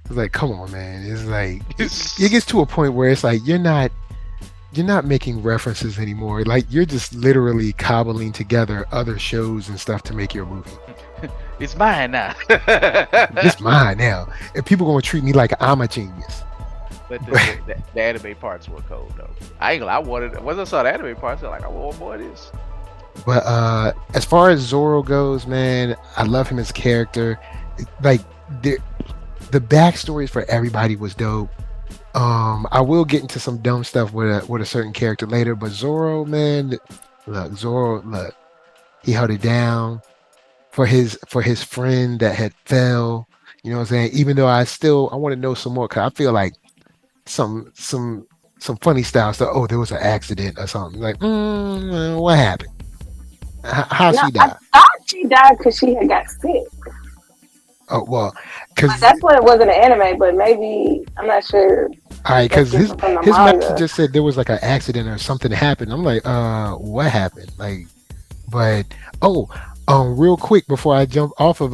Speaker 2: it's like, come on, man. It's like
Speaker 1: It's-
Speaker 2: it gets to a point where it's like you're not making references anymore. Like you're just literally cobbling together other shows and stuff to make your movie.
Speaker 1: It's mine now.
Speaker 2: It's mine now, and people gonna treat me like I'm a genius.
Speaker 1: But the anime parts were cold though. I ain't gonna. I wanted. Once I saw the anime parts, I was like, I want more of this.
Speaker 2: But as far as Zoro goes, man, I love him as a character. Like the backstories for everybody was dope. I will get into some dumb stuff with a certain character later, but Zoro, man, look, he held it down for his friend that had fell. You know what I'm saying? Even though I want to know some more, because I feel like some funny style stuff. Oh, there was an accident or something. Like, what happened? How
Speaker 3: No,
Speaker 2: she died?
Speaker 3: I thought she died because she had got sick.
Speaker 2: Oh well, because
Speaker 3: That's what it was in the anime, but maybe I'm not sure.
Speaker 2: all right, because
Speaker 3: That's
Speaker 2: his
Speaker 3: different from the
Speaker 2: message
Speaker 3: manga.
Speaker 2: just said there was like an accident or something happened. I'm like, what happened? Like, but real quick before I jump off of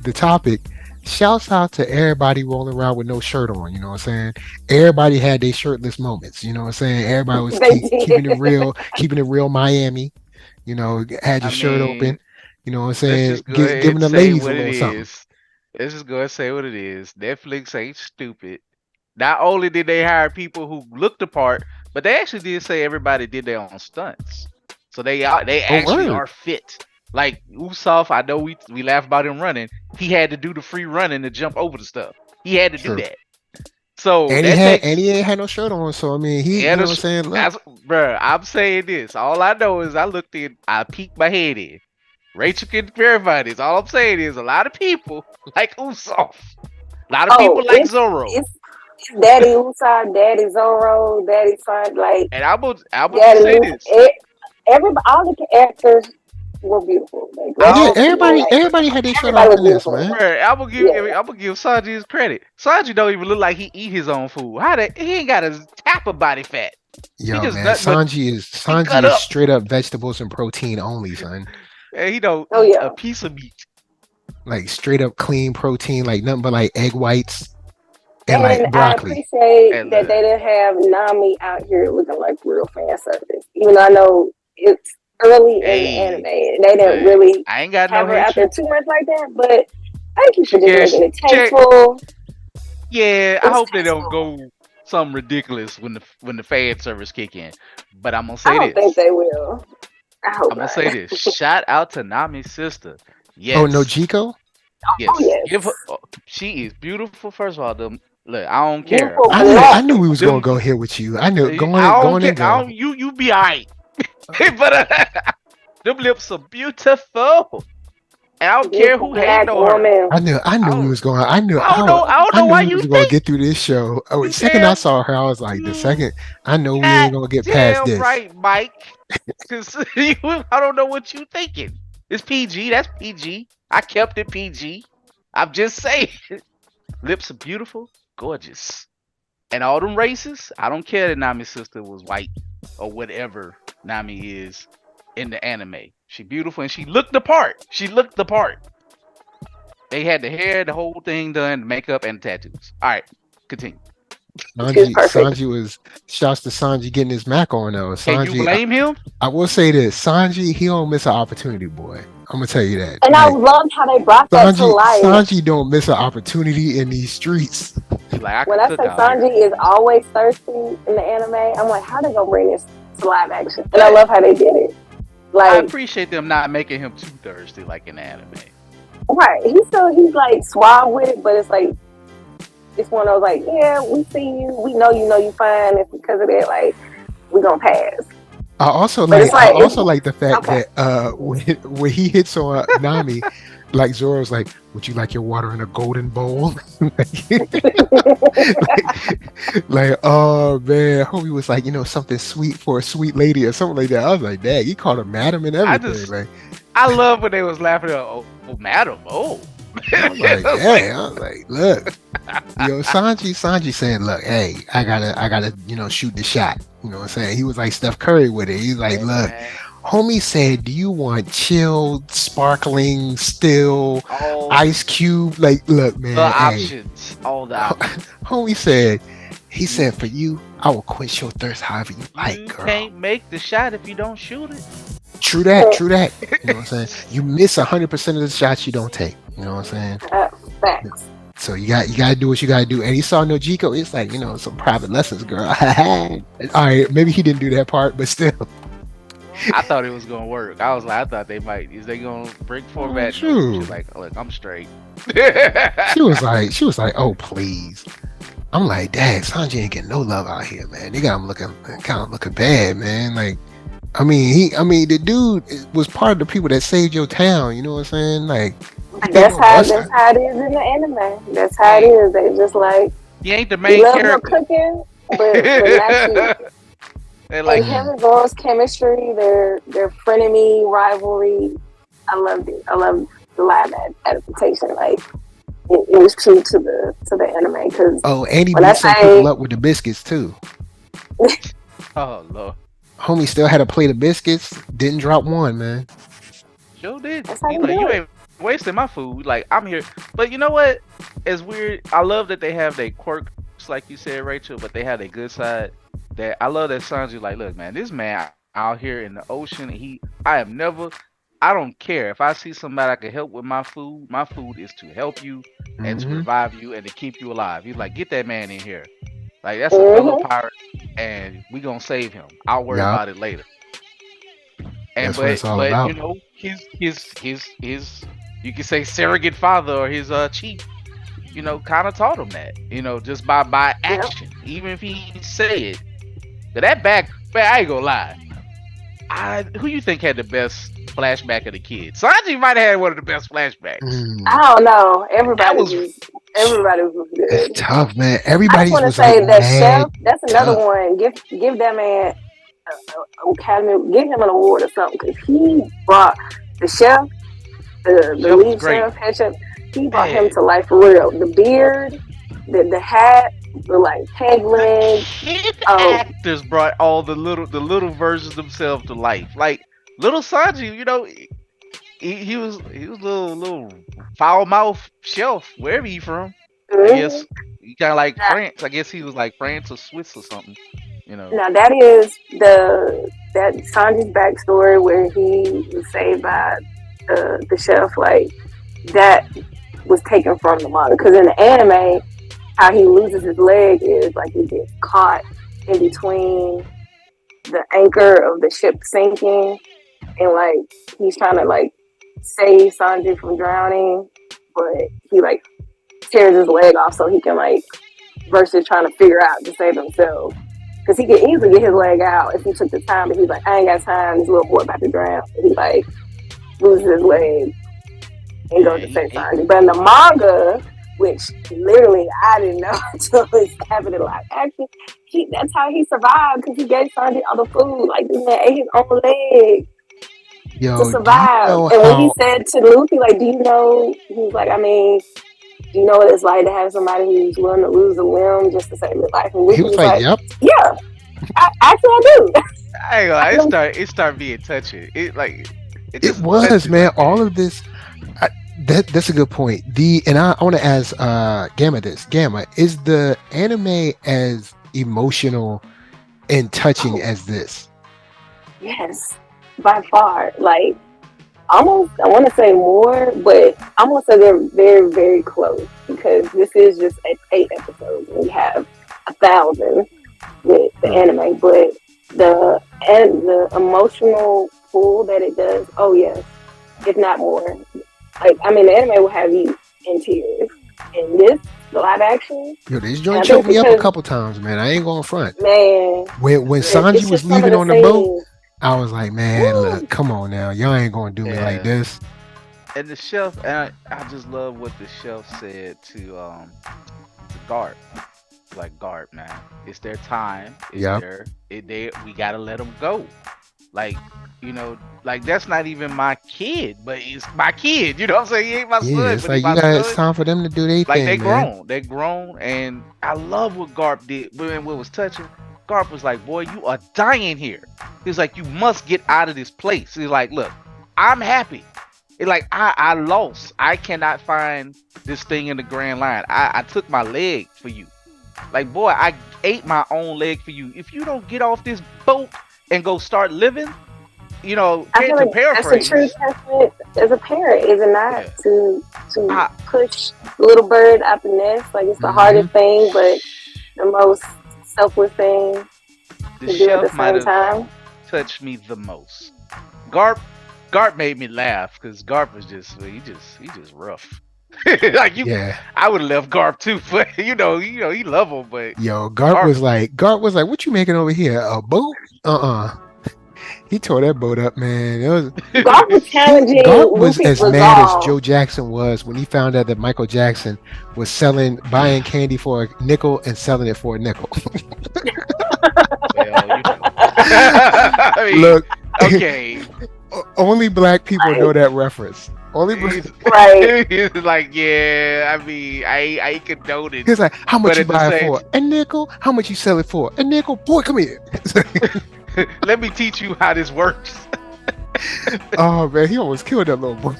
Speaker 2: the topic, shouts out to everybody rolling around with no shirt on. You know what I'm saying? Everybody had their shirtless moments. You know what I'm saying? Everybody was
Speaker 3: They did.
Speaker 2: keeping it real Miami. You know, had your
Speaker 1: I
Speaker 2: shirt
Speaker 1: mean,
Speaker 2: open. You know what I'm
Speaker 1: let's
Speaker 2: saying?
Speaker 1: just go ahead
Speaker 2: Giving
Speaker 1: and
Speaker 2: the
Speaker 1: say
Speaker 2: ladies a
Speaker 1: what it
Speaker 2: little something.
Speaker 1: is. Let's just go and say what it is. Netflix ain't stupid. Not only did they hire people who looked the part, but they actually did say everybody did their own stunts. So they actually
Speaker 2: word.
Speaker 1: are fit. Like Usopp, I know we laugh about him running. He had to do the free running to jump over the stuff. He had to do
Speaker 2: True.
Speaker 1: that. So
Speaker 2: And
Speaker 1: that takes
Speaker 2: he ain't had no shirt on. So I mean, you know what I'm saying? Look,
Speaker 1: bruh, I'm saying this. All I know is I peeked my head in. Rachel can verify this. All I'm saying is a lot of people like Usopp. A lot of people like Zoro.
Speaker 3: It's Daddy Usopp, Daddy Zoro, Daddy Son, like
Speaker 1: And I'm gonna
Speaker 3: Daddy
Speaker 1: just say
Speaker 3: Luffy.
Speaker 1: this.
Speaker 3: Everybody, all the actors were beautiful. Like,
Speaker 2: yeah,
Speaker 3: like,
Speaker 2: everybody had their shirt
Speaker 3: everybody
Speaker 2: off
Speaker 3: was
Speaker 2: in this,
Speaker 3: beautiful.
Speaker 2: man.
Speaker 1: Bruh,
Speaker 3: Yeah.
Speaker 1: I'm gonna give Sanji his credit. Sanji don't even look like he eat his own food. He ain't got a tap of body fat.
Speaker 2: Yo,
Speaker 1: He just
Speaker 2: man,
Speaker 1: nothing but he cut
Speaker 2: Sanji is
Speaker 1: up.
Speaker 2: straight up vegetables and protein only, son.
Speaker 1: And he don't
Speaker 3: Oh
Speaker 1: eat
Speaker 3: yeah.
Speaker 1: a piece of meat.
Speaker 2: Like straight up clean protein, like nothing but like egg whites and like
Speaker 3: And I
Speaker 2: broccoli.
Speaker 3: appreciate
Speaker 1: And
Speaker 3: that they didn't have Nami out here looking like real fan service. Even though I know it's early in the
Speaker 1: hey,
Speaker 3: anime, and they didn't
Speaker 1: hey,
Speaker 3: really
Speaker 1: I ain't got
Speaker 3: have
Speaker 1: no
Speaker 3: her out there
Speaker 1: hatred.
Speaker 3: too much like that. But thank you for just
Speaker 1: Yeah,
Speaker 3: making it
Speaker 1: check.
Speaker 3: tasteful.
Speaker 1: Yeah,
Speaker 3: It
Speaker 1: I
Speaker 3: was
Speaker 1: hope they don't
Speaker 3: tasteful.
Speaker 1: go something ridiculous when the fan service kick in. But I'm gonna
Speaker 3: I
Speaker 1: say
Speaker 3: don't think
Speaker 1: this.
Speaker 3: they will. I hope
Speaker 1: I'm gonna
Speaker 3: not.
Speaker 1: say this. Shout out to Nami's sister.
Speaker 2: Oh no,
Speaker 1: Yes.
Speaker 2: Chico?
Speaker 1: Yes.
Speaker 3: Oh yes,
Speaker 1: Give her. She is beautiful. First of all, look, I don't care.
Speaker 3: beautiful
Speaker 2: I
Speaker 3: black.
Speaker 2: knew we was gonna
Speaker 1: Them,
Speaker 2: go here with you. I knew
Speaker 1: I don't
Speaker 2: going
Speaker 1: care.
Speaker 2: and go.
Speaker 1: You be alright. But them lips are beautiful. And I don't care
Speaker 3: Beautiful
Speaker 1: who hating
Speaker 3: black
Speaker 1: on her.
Speaker 3: woman.
Speaker 2: I
Speaker 1: I
Speaker 2: knew we
Speaker 1: don't,
Speaker 2: was going.
Speaker 1: I don't
Speaker 2: I
Speaker 1: know
Speaker 2: knew
Speaker 1: why
Speaker 2: we
Speaker 1: you
Speaker 2: was gonna
Speaker 1: think.
Speaker 2: get through this show. Oh, the
Speaker 1: You
Speaker 2: second I
Speaker 1: damn,
Speaker 2: saw her, I was like, the
Speaker 1: you
Speaker 2: second I know we
Speaker 1: got
Speaker 2: ain't gonna get past
Speaker 1: damn
Speaker 2: this.
Speaker 1: right, Mike. Cause I don't know what you thinking. It's PG. That's PG. I kept it PG. I'm just saying. Lips are beautiful, gorgeous. And all them races, I don't care that Nami's sister was white or whatever Nami is in the anime. She beautiful and she looked the part. She looked the part. They had the hair, the whole thing done, the makeup and the tattoos. All right, continue.
Speaker 3: She was perfect.
Speaker 2: Sanji was shouts to Sanji getting his Mac on though.
Speaker 1: Can you blame him?
Speaker 2: I will say this, Sanji, he don't miss an opportunity, boy. I'm gonna tell you that.
Speaker 3: And I loved how they brought that to life.
Speaker 2: Sanji don't miss an opportunity in these streets.
Speaker 1: She's like, I
Speaker 3: When
Speaker 1: can
Speaker 3: I
Speaker 1: cook
Speaker 3: say
Speaker 1: out
Speaker 3: Sanji
Speaker 1: here.
Speaker 3: is always thirsty in the anime, I'm like, how they gonna bring this to live action? And I love how they did it.
Speaker 1: I
Speaker 3: Like,
Speaker 1: appreciate them not making him too thirsty like in the anime.
Speaker 3: right? He's like suave with it, but it's like it's one of those like, yeah, we see you, we know you fine. It's because of that, like, we gonna pass.
Speaker 2: I also
Speaker 3: But
Speaker 2: like the fact
Speaker 3: okay.
Speaker 2: that when he hits on Nami, like Zoro's like, would you like your water in a golden bowl? like, oh man, homie was like, something sweet for a sweet lady or something like that. I was like, dang, he called her madam and everything.
Speaker 1: I love when they was laughing at, oh madam, oh.
Speaker 2: I'm like, hey, I was like, look, Sanji saying, look, hey, I gotta, shoot the shot. You know what I'm saying? He was like Steph Curry with it. He's like, look, Homie said, "Do you want chilled, sparkling, still,
Speaker 1: All
Speaker 2: ice cube?" Like, look,
Speaker 1: the
Speaker 2: man. Hey,
Speaker 1: options, all the options.
Speaker 2: homie said, he
Speaker 1: You
Speaker 2: said, "For you, I will quench your thirst however you like,
Speaker 1: you
Speaker 2: girl."
Speaker 1: can't make the shot if you don't shoot it.
Speaker 2: True that. True that. You know what I'm saying? You miss 100% of the shots you don't take. You know what I'm saying?
Speaker 3: Facts.
Speaker 2: So you gotta do what you gotta do. And he saw no Chico. It's like, some private lessons, girl. All right, maybe he didn't do that part, but still.
Speaker 1: I thought it was gonna work. I thought they might. Is they gonna break format? No. She's
Speaker 2: Shoot.
Speaker 1: like, look, I'm straight.
Speaker 2: She was like, oh please. I'm like, dang, Sanji ain't getting no love out here, man. They got him looking kind of looking bad, man. Like, the dude was part of the people that saved your town. You know what I'm saying? Like,
Speaker 3: That's how it is in the anime. That's how it is. They just like
Speaker 1: he ain't the
Speaker 3: we
Speaker 1: main
Speaker 3: love your
Speaker 1: character.
Speaker 3: cooking, but not you.
Speaker 1: They like
Speaker 3: And him and Zoro's chemistry, their frenemy rivalry. I loved it. I loved the live adaptation. Like it was true to the anime. Because
Speaker 2: and he beat some people up with the biscuits too.
Speaker 1: oh Lord,
Speaker 2: homie still had a plate of biscuits. Didn't drop one, man.
Speaker 1: sure did.
Speaker 3: That's how
Speaker 1: He's
Speaker 3: you
Speaker 1: like,
Speaker 3: do
Speaker 1: you
Speaker 3: it.
Speaker 1: ain't wasting my food. Like I'm here, but you know what? It's weird. I love that they have their quirks, like you said, Rachel. But they have their good side. That I love that Sanji. Like, look, man, this man out here in the ocean. I don't care if I see somebody I can help with my food. My food is to help you and to revive you and to keep you alive. He's like, get that man in here. Like that's a fellow pirate, and we gonna save him. I'll worry about it later. And
Speaker 2: That's what it's all about.
Speaker 1: you know his you could say surrogate father or his chief, kind of taught him that, just by action, even if he didn't say it. But that back, man, I ain't gonna lie. Who you think had the best flashback of the kid? Sanji might have had one of the best flashbacks.
Speaker 3: I don't know. Everybody was good.
Speaker 2: It's tough, man.
Speaker 3: I
Speaker 2: Everybody
Speaker 3: just want to
Speaker 2: was
Speaker 3: say
Speaker 2: like,
Speaker 3: that
Speaker 2: mad
Speaker 3: chef. That's another
Speaker 2: tough.
Speaker 3: one. Give that man Academy. Give him an award or something because he brought the chef, the
Speaker 1: Chef was
Speaker 3: lead
Speaker 1: great.
Speaker 3: chef, head chef. He brought him to life for real. The beard, the hat, the like peg leg.
Speaker 1: Kid actors brought all the little versions of themselves to life. Like little Sanji, he was little foul mouth chef wherever he from. I guess he kind of like France. I guess he was like France or Swiss or something.
Speaker 3: Now that is that Sanji's backstory where he was saved by the chef. Like that was taken from the manga because in the anime, how he loses his leg is like he gets caught in between the anchor of the ship sinking, and like he's trying to like save Sanji from drowning, but he like tears his leg off so he can like versus trying to figure out to save himself. Because he could easily get his leg out if he took the time, but he's like, I ain't got time, this little boy about to drown. And he like loses his leg and goes to save Sanji. But in the manga, which literally I didn't know until it's happened in live action, that's how he survived because he gave Sanji all the food. Like this man ate his own leg to survive. And when he said to Luffy, like, do you know, he was like, do you know what it's like to have somebody who's willing to lose a limb just to save their life? And
Speaker 2: he was like, yep.
Speaker 3: Yeah. Actually, I do.
Speaker 1: I ain't gonna lie, it started being touching. It
Speaker 2: was, man. All of this. That's a good point. And I want to ask Gamma this. Gamma, is the anime as emotional and touching as this?
Speaker 3: Yes, by far. Like almost, I want to say more, but I'm gonna say they're very, very close because this is just 8 episodes and we have 1,000 with the anime, but the emotional pull that it does, oh yes, if not more. Like the anime will have you in tears, and the live action.
Speaker 2: Yo, this joint choked me up a couple times, man. I ain't going front.
Speaker 3: Man,
Speaker 2: when Sanji was leaving on the boat, I was like, man, look, come on now, y'all ain't gonna do me like this.
Speaker 1: And the chef, and I just love what the chef said to Garp. Like Garp, man, it's their time. We gotta let them go. Like, like that's not even my kid, but it's my kid. You know what I'm saying? He ain't my son.
Speaker 2: It's like it's time for them to do their thing.
Speaker 1: Like they grown, and I love what Garp did. But what was touching, Garp was like, "Boy, you are dying here. He's like, you must get out of this place. He's like, look, I'm happy. It's like I lost. I cannot find this thing in the Grand Line. I took my leg for you. Like, boy, I ate my own leg for you. If you don't get off this boat and go start living,
Speaker 3: I feel
Speaker 1: to
Speaker 3: like that's a true
Speaker 1: paraphrase,
Speaker 3: testament as a parent, is it not?
Speaker 1: yeah,
Speaker 3: To
Speaker 1: I,
Speaker 3: push the little bird out the nest. Like, it's the
Speaker 2: Hmm.
Speaker 3: hardest thing, but the most selfless thing
Speaker 1: the
Speaker 3: to do at the
Speaker 1: chef might
Speaker 3: same
Speaker 1: have
Speaker 3: time.
Speaker 1: touched me the most. Garp, Garp made me laugh because Garp was just rough. Like
Speaker 2: Yeah.
Speaker 1: I would have left Garp too, but he love him, but
Speaker 2: Yo,
Speaker 1: Garp,
Speaker 2: Gart was like, what you making over here? A boat? Uh-uh. He tore that boat up, man. It was
Speaker 3: Golf was challenging
Speaker 2: Gart was
Speaker 3: Luffy's
Speaker 2: as mad as
Speaker 3: resolve.
Speaker 2: Joe Jackson was when he found out that Michael Jackson was buying candy for a nickel and selling it for a nickel.
Speaker 1: well, I mean,
Speaker 2: Look,
Speaker 1: okay.
Speaker 2: only black people know
Speaker 3: Right.
Speaker 2: that reference. Only black.
Speaker 1: He's,
Speaker 3: Right.
Speaker 1: he's like, yeah, I mean, I condone it,
Speaker 2: He's like, how much
Speaker 1: but
Speaker 2: you
Speaker 1: at the
Speaker 2: buy it
Speaker 1: same,
Speaker 2: for? A nickel? How much you sell it for? A nickel? Boy, come here.
Speaker 1: let me teach you how this works.
Speaker 2: Oh man, he almost killed that little boy.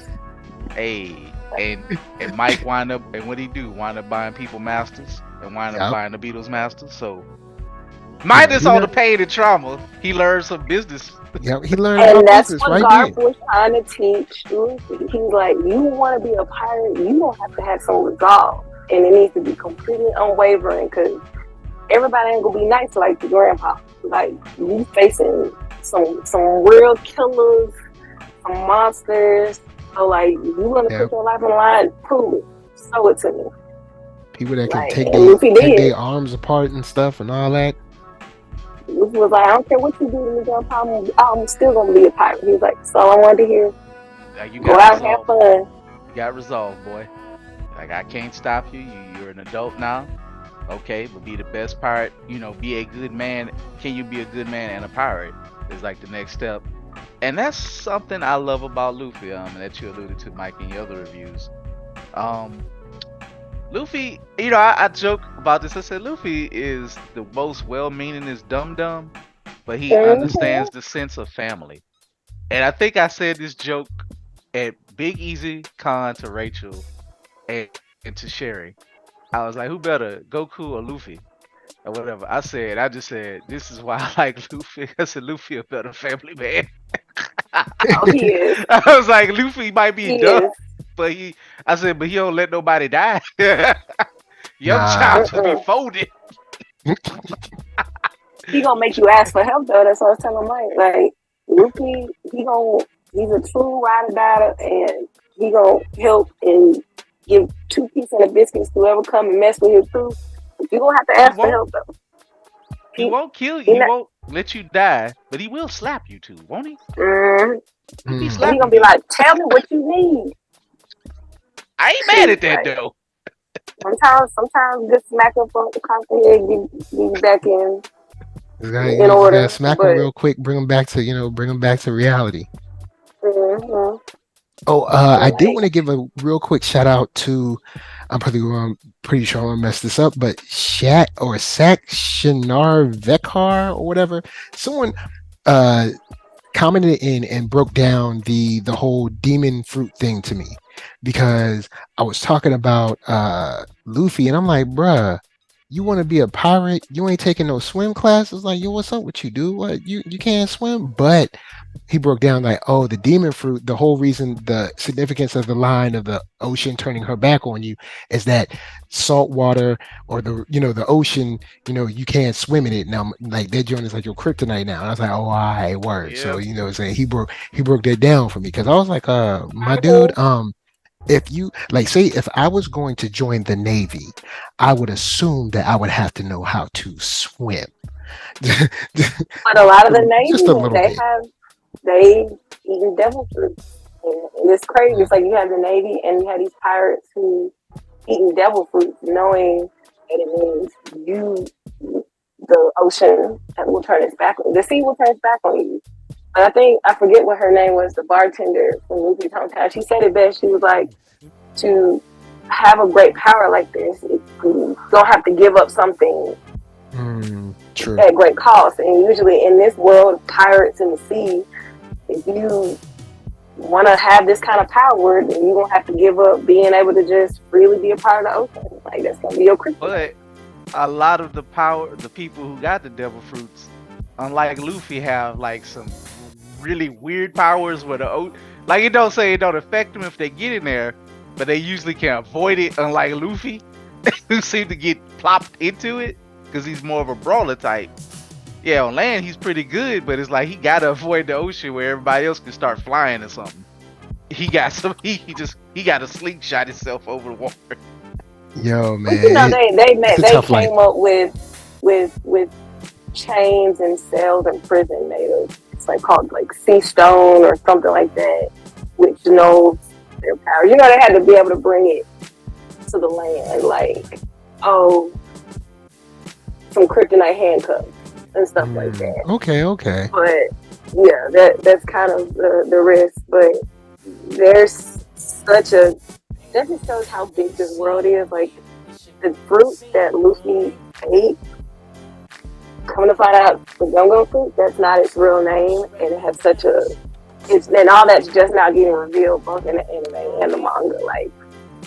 Speaker 1: Hey, and Mike wind up, and what he do? Wind up buying people masters and wind up
Speaker 2: Yep.
Speaker 1: buying the Beatles masters. So
Speaker 2: Yeah,
Speaker 1: minus all the pain and trauma, he learned some business.
Speaker 2: he learned
Speaker 3: And
Speaker 2: about
Speaker 3: that's
Speaker 2: business
Speaker 3: what
Speaker 2: right
Speaker 3: Garth
Speaker 2: then.
Speaker 3: was trying to teach Luffy. He's like, you want to be a pirate, you don't have to have some resolve. And it needs to be completely unwavering, because everybody ain't going to be nice like your grandpa. Like, you facing some real killers, some monsters. So, like, you want to
Speaker 2: Yeah,
Speaker 3: put your life on the line, prove it. Show it to me.
Speaker 2: people that can
Speaker 3: Like,
Speaker 2: take
Speaker 3: and Luffy
Speaker 2: take
Speaker 3: did.
Speaker 2: their arms apart and stuff and all that.
Speaker 3: Luffy was like, I don't care what you do to me, grandpa, I'm still going to be a pirate. He was like, that's all I wanted to hear.
Speaker 1: You
Speaker 3: Go
Speaker 1: got
Speaker 3: out and have
Speaker 1: resolve.
Speaker 3: fun.
Speaker 1: You got resolve, boy. Like I can't stop you. You're an adult now. Okay, but be the best pirate. Be a good man. Can you be a good man and a pirate? Is like the next step. And that's something I love about Luffy. And that you alluded to, Mike, in your other reviews. Um, Luffy, I joke about this. I said Luffy is the most well-meaningest dum-dum, but he understands the sense of family. And I think I said this joke at Big Easy Con to Rachel and to Sherry. I was like, who better, Goku or Luffy? Or whatever. I just said, this is why I like Luffy. I said, Luffy a better family man.
Speaker 3: Oh, he is.
Speaker 1: I was like, Luffy might be
Speaker 3: He
Speaker 1: dumb,
Speaker 3: is.
Speaker 1: but but he don't let nobody die. Young
Speaker 2: Nah.
Speaker 1: child just be folded.
Speaker 3: He gonna make you ask for help though. That's what I was telling Mike. Like Luffy, he's a true ride or die, and he gonna help and give 2 pieces of biscuits to whoever come and mess with his crew. But you gonna have to
Speaker 1: He
Speaker 3: ask for
Speaker 1: won't.
Speaker 3: help though.
Speaker 1: He won't kill you.
Speaker 3: He
Speaker 1: He
Speaker 3: not,
Speaker 1: won't let you die, but he will slap you too, won't he?
Speaker 3: mm,
Speaker 1: He
Speaker 2: Mm.
Speaker 3: he
Speaker 1: slapping
Speaker 3: gonna be
Speaker 1: you.
Speaker 3: like, "Tell me what you need."
Speaker 1: I ain't mad at that
Speaker 3: Like,
Speaker 1: though.
Speaker 3: sometimes just smack up across the head, get back in
Speaker 2: You just gotta
Speaker 3: order.
Speaker 2: smack him
Speaker 3: But
Speaker 2: real quick, bring him back to bring him back to reality.
Speaker 3: mm-hmm.
Speaker 2: Oh, I did
Speaker 3: Like,
Speaker 2: want to give a real quick shout out to, pretty sure I'm gonna mess this up, but Shat or Sak Shinar Vekar or whatever. Someone uh commented in and broke down the whole demon fruit thing to me, because I was talking about Luffy and I'm like, bruh, you want to be a pirate? You ain't taking no swim classes? Like, yo, what's up with you, dude? What, you can't swim? But he broke down like, oh, the demon fruit, the whole reason, the significance of the line of the ocean turning her back on you is that salt water, or the ocean, you can't swim in it now. Like, that joint is like your kryptonite now. And I was like, oh, I word. So,
Speaker 1: Yeah.
Speaker 2: saying he broke that down for me, because I was like, my dude, if you like, say if I was going to join the Navy, I would assume that I would have to know how to swim.
Speaker 3: but a lot of the
Speaker 2: Just a
Speaker 3: Navy,
Speaker 2: little bit.
Speaker 3: they eating devil fruit, and it's crazy. It's like you have the Navy and you have these pirates who eating devil fruit, knowing that it means the ocean will turn its back on the sea will turn its back on you. And I forget what her name was, the bartender from Luffy's hometown. She said it best. She was like, to have a great power like this, you don't have to give up something
Speaker 2: True.
Speaker 3: at great cost. And usually in this world of pirates in the sea, if you want to have this kind of power, then you're going to have to give up being able to just freely be a part of the ocean. Like, that's going to be your kryptonite.
Speaker 1: But a lot of the people who got the devil fruits, unlike Luffy, have like some really weird powers where like it don't say it don't affect them if they get in there, but they usually can avoid it. Unlike Luffy, who seem to get plopped into it because he's more of a brawler type. Yeah, on land he's pretty good, but it's like he gotta avoid the ocean where everybody else can start flying or something. He got he got to slingshot himself over the water.
Speaker 2: Yo,
Speaker 3: But
Speaker 2: man,
Speaker 3: they came up with chains and cells in prison made of, it's like called like sea stone or something like that, which knows their power. They had to be able to bring it to the land, like some kryptonite handcuffs and stuff like that.
Speaker 2: Okay.
Speaker 3: But yeah, that's kind of the risk. But there's that just shows how big this world is. Like the fruit that Luffy ate, come to find out, the gum fruit, that's not its real name, and it has and all that's just now getting revealed both in the anime and the manga. Like,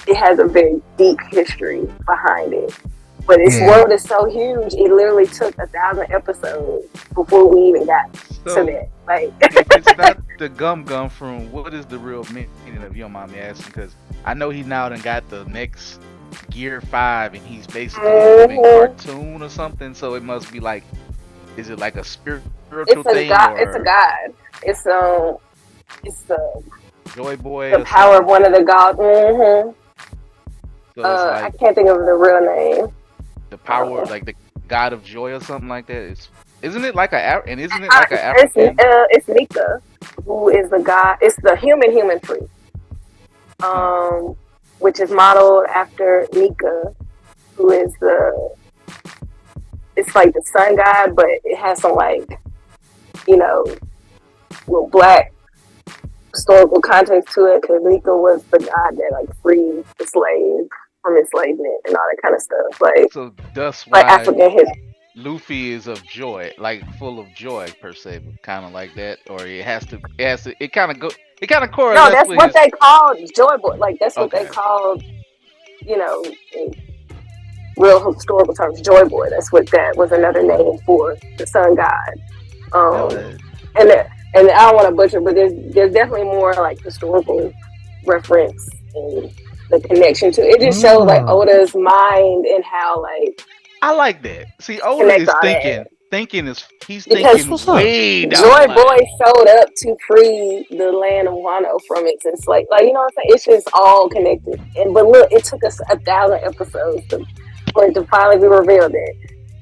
Speaker 3: it has a very deep history behind it. But this world is so huge, it literally took 1,000 episodes before we even got to that. Like,
Speaker 1: if it's not the gum from, what is the real meaning of, you don't mind me asking? Because I know he now done got the next Gear 5 and he's basically a living cartoon or something, so it must be like, is it like a spiritual thing?
Speaker 3: It's a god. It's the
Speaker 1: Joy Boy.
Speaker 3: The power of one of the gods.
Speaker 1: So like,
Speaker 3: I can't think of the real name.
Speaker 1: The power, like the god of joy or something like that. Isn't it like African?
Speaker 3: It's Nika, who is the god. It's the human tree, which is modeled after Nika, who is it's like the sun god, but it has some like, little black historical context to it, because Nika was the god that like freed the slaves from enslavement and all that kind of stuff. Like,
Speaker 1: so that's why
Speaker 3: like African history.
Speaker 1: Luffy is of joy, like full of joy per se, kind of like that, or it kind of correlates.
Speaker 3: No, that's what they called Joy Boy. Like, that's what they called, in real historical terms, Joy Boy. That's what that was, another name for the sun god. And I don't want to butcher, but there's definitely more like historical reference and the connection to it. It just shows like Oda's mind and how like,
Speaker 1: I like that. See, Oda is he's thinking way down
Speaker 3: Joy
Speaker 1: the line.
Speaker 3: Boy showed up to free the land of Wano from its enslavement. Like, you know what I'm saying? It's just all connected. But look, it took us 1,000 episodes for it to finally be revealed that,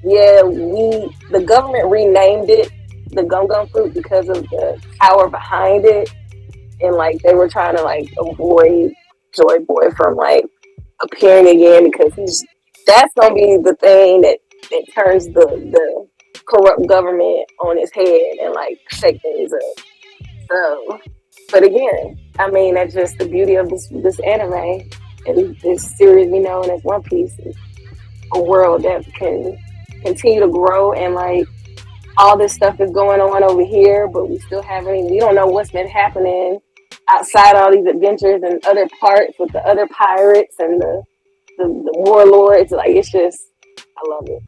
Speaker 3: the government renamed it the gum fruit because of the power behind it, and like they were trying to like avoid Joy Boy from like appearing again, because that's gonna be the thing that turns the corrupt government on its head and like shake things up. So, but again, I mean, that's just the beauty of this anime and this series we know as One Piece. Is a world that can continue to grow, and like all this stuff is going on over here, but we don't know what's been happening outside all these adventures and other parts with the other pirates and the warlords. Like, it's just, I love it.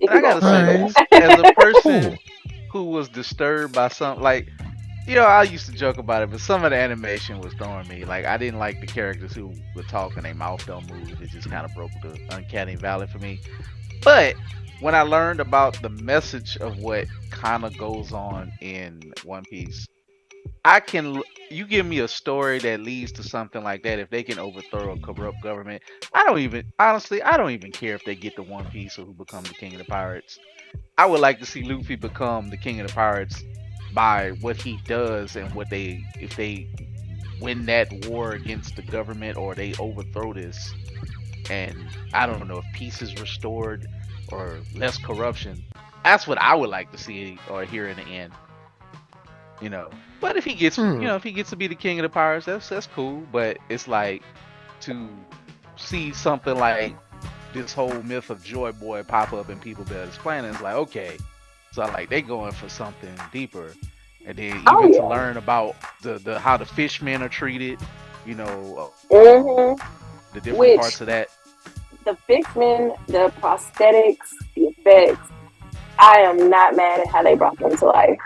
Speaker 1: I gotta say, as a person who was disturbed by something, like, I used to joke about it, but some of the animation was throwing me. Like, I didn't like the characters who were talking, their mouth don't move. It just kind of broke the uncanny valley for me. But when I learned about the message of what kind of goes on in One Piece, you give me a story that leads to something like that. If they can overthrow a corrupt government, I don't even care if they get the One Piece or who become the king of the pirates. I would like to see Luffy become the king of the pirates by what he does and if they win that war against the government or they overthrow this, and I don't know if peace is restored or less corruption. That's what I would like to see or hear in the end. But if he gets, if he gets to be the king of the pirates, that's cool. But it's like to see something like this whole myth of Joy Boy pop up and people better explain it. It's like, okay, so like they going for something deeper, and then
Speaker 3: Oh
Speaker 1: even to
Speaker 3: yeah.
Speaker 1: learn about the how the fishmen are treated, you know,
Speaker 3: Mhm.
Speaker 1: the different
Speaker 3: Which
Speaker 1: parts of that.
Speaker 3: the fishmen, the prosthetics, the effects. I am not mad at how they brought them to life.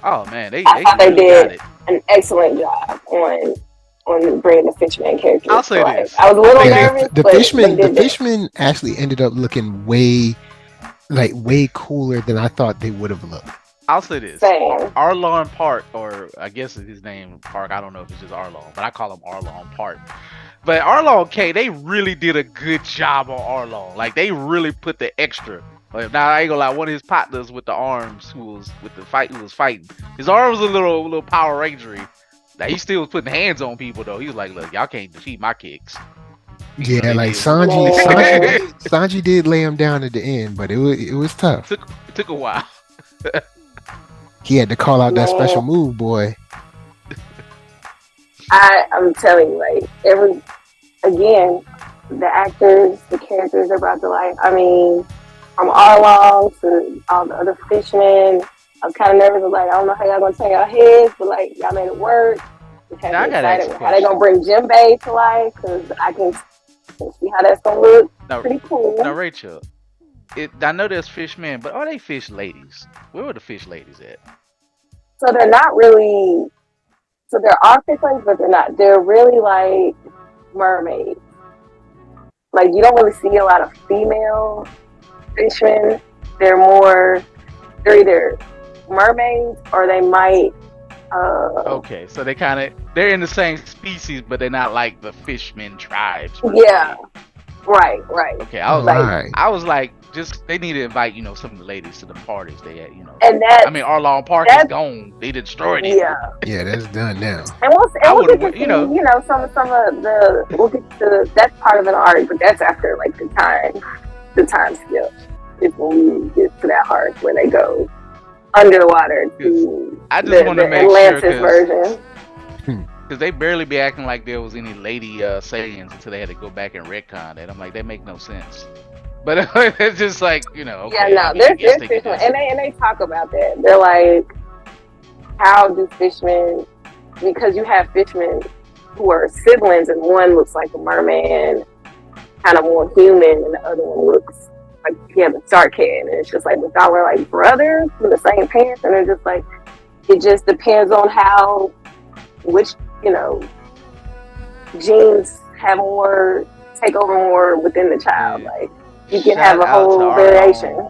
Speaker 1: Oh man,
Speaker 3: I
Speaker 1: they
Speaker 3: thought they
Speaker 1: really got
Speaker 3: did
Speaker 1: it.
Speaker 3: an excellent job on bringing the Fishman characters
Speaker 1: I'll
Speaker 3: to
Speaker 1: say
Speaker 3: life.
Speaker 1: this.
Speaker 3: I was a
Speaker 1: I
Speaker 3: little
Speaker 1: think
Speaker 2: Yeah,
Speaker 1: they
Speaker 3: nervous, but they
Speaker 2: the
Speaker 3: did that.
Speaker 2: fishmen actually ended up looking way cooler than I thought they would have looked.
Speaker 1: I'll say this.
Speaker 3: Same.
Speaker 1: Arlon Park, or I guess his name Park. I don't know if it's just Arlon, but I call him Arlon Park. But Arlon K, they really did a good job on Arlon. Like they really put the extra. Like, now I ain't gonna lie, one of his partners with the arms who was fighting. His arm was a little Power Rangery. Now he still was putting hands on people though. He was like, look, y'all can't defeat my kicks. Even though
Speaker 2: Yeah,
Speaker 1: they
Speaker 2: like
Speaker 1: did.
Speaker 3: Man.
Speaker 2: Sanji did lay him down at the end, but it was tough.
Speaker 1: It took a while.
Speaker 2: He had to call out that special
Speaker 3: Man.
Speaker 2: move, boy.
Speaker 3: I'm telling you, like again, the actors, the characters are brought to life. I mean, from Arlong to all the other fishmen, I was kind of nervous. Like, I don't know how y'all gonna turn y'all heads, but like y'all made it work. Just had
Speaker 1: Now, I
Speaker 3: me
Speaker 1: gotta ask
Speaker 3: excited
Speaker 1: a
Speaker 3: how they gonna bring Jinbei to life because I can see how that's gonna look.
Speaker 1: Now,
Speaker 3: Pretty cool.
Speaker 1: now Rachel, I know there's fish men, but are they fish ladies? Where were the fish ladies at?
Speaker 3: So they're not really. So there are fish ladies, but they're not. They're really like mermaids. Like you don't really see a lot of female fishmen. They're either mermaids or they might.
Speaker 1: Okay, so they're in the same species, but they're not like the fishmen tribes. per
Speaker 3: Yeah.
Speaker 1: se.
Speaker 3: Right.
Speaker 1: Okay,
Speaker 2: Right.
Speaker 1: I was like, just they need to invite some of the ladies to the parties they had.
Speaker 3: And
Speaker 1: I mean, Arlong Park is gone. They destroyed it.
Speaker 3: yeah.
Speaker 2: Yeah, that's done now.
Speaker 3: And we'll get to
Speaker 1: would've-
Speaker 3: see, some of the we'll get to that's part of an arc, but that's after like the time skip is when we get to that arc where they go under the water to
Speaker 1: I just want to
Speaker 3: the
Speaker 1: make
Speaker 3: Atlantis
Speaker 1: sure
Speaker 3: version.
Speaker 1: because they barely be acting like there was any lady Saiyans until they had to go back and retcon it. I'm like, that make no sense. But it's just like okay.
Speaker 3: Yeah, no,
Speaker 1: I mean, I guess
Speaker 3: there's
Speaker 1: they could
Speaker 3: fishmen,
Speaker 1: just-
Speaker 3: and they talk about that. They're like, how do fishmen? Because you have fishmen who are siblings, and one looks like a merman, kind of more human, and the other one looks like the Stark head, and it's just like, but y'all are like brothers from the same parents, and they're just like, it just depends on which genes have more take over more within the child.
Speaker 1: Yeah.
Speaker 3: Like you can
Speaker 1: Shout
Speaker 3: have a
Speaker 1: out to
Speaker 3: whole
Speaker 1: Arlong
Speaker 3: variation.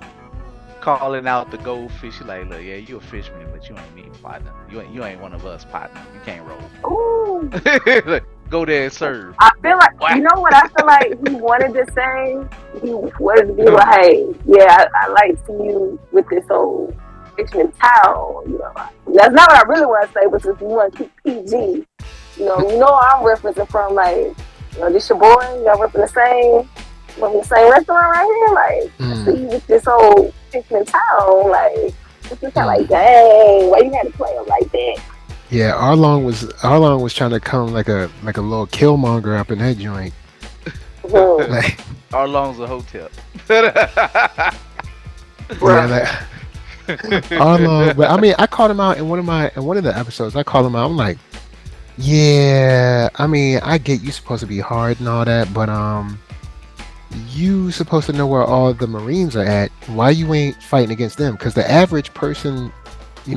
Speaker 1: calling out the goldfish. Like, look, yeah, you a fisherman, but you ain't me, partner. You ain't one of us, partner. You can't roll.
Speaker 3: Ooh.
Speaker 1: Look, go there and serve.
Speaker 3: I feel like
Speaker 1: What?
Speaker 3: you know what I feel like he wanted to say. He wanted to be like, "Hey, yeah, I like to see you with this whole fisherman towel." That's not what I really want to say, but since you want to keep PG, I'm referencing from like, this your boy. Y'all work in the same restaurant right here. Like, I see you with this whole fisherman towel. Like, it's just kind of like, dang, why you had to play him like that?
Speaker 2: Yeah, Arlong was trying to come like a little Killmonger up in that joint.
Speaker 3: Mm-hmm.
Speaker 2: Like,
Speaker 1: Arlong's a hotel.
Speaker 2: yeah, like Arlong. But I mean, I called him out in one of the episodes. I called him out. I'm like, yeah. I mean, I get you supposed to be hard and all that, but you supposed to know where all the Marines are at. Why you ain't fighting against them? Because the average person, I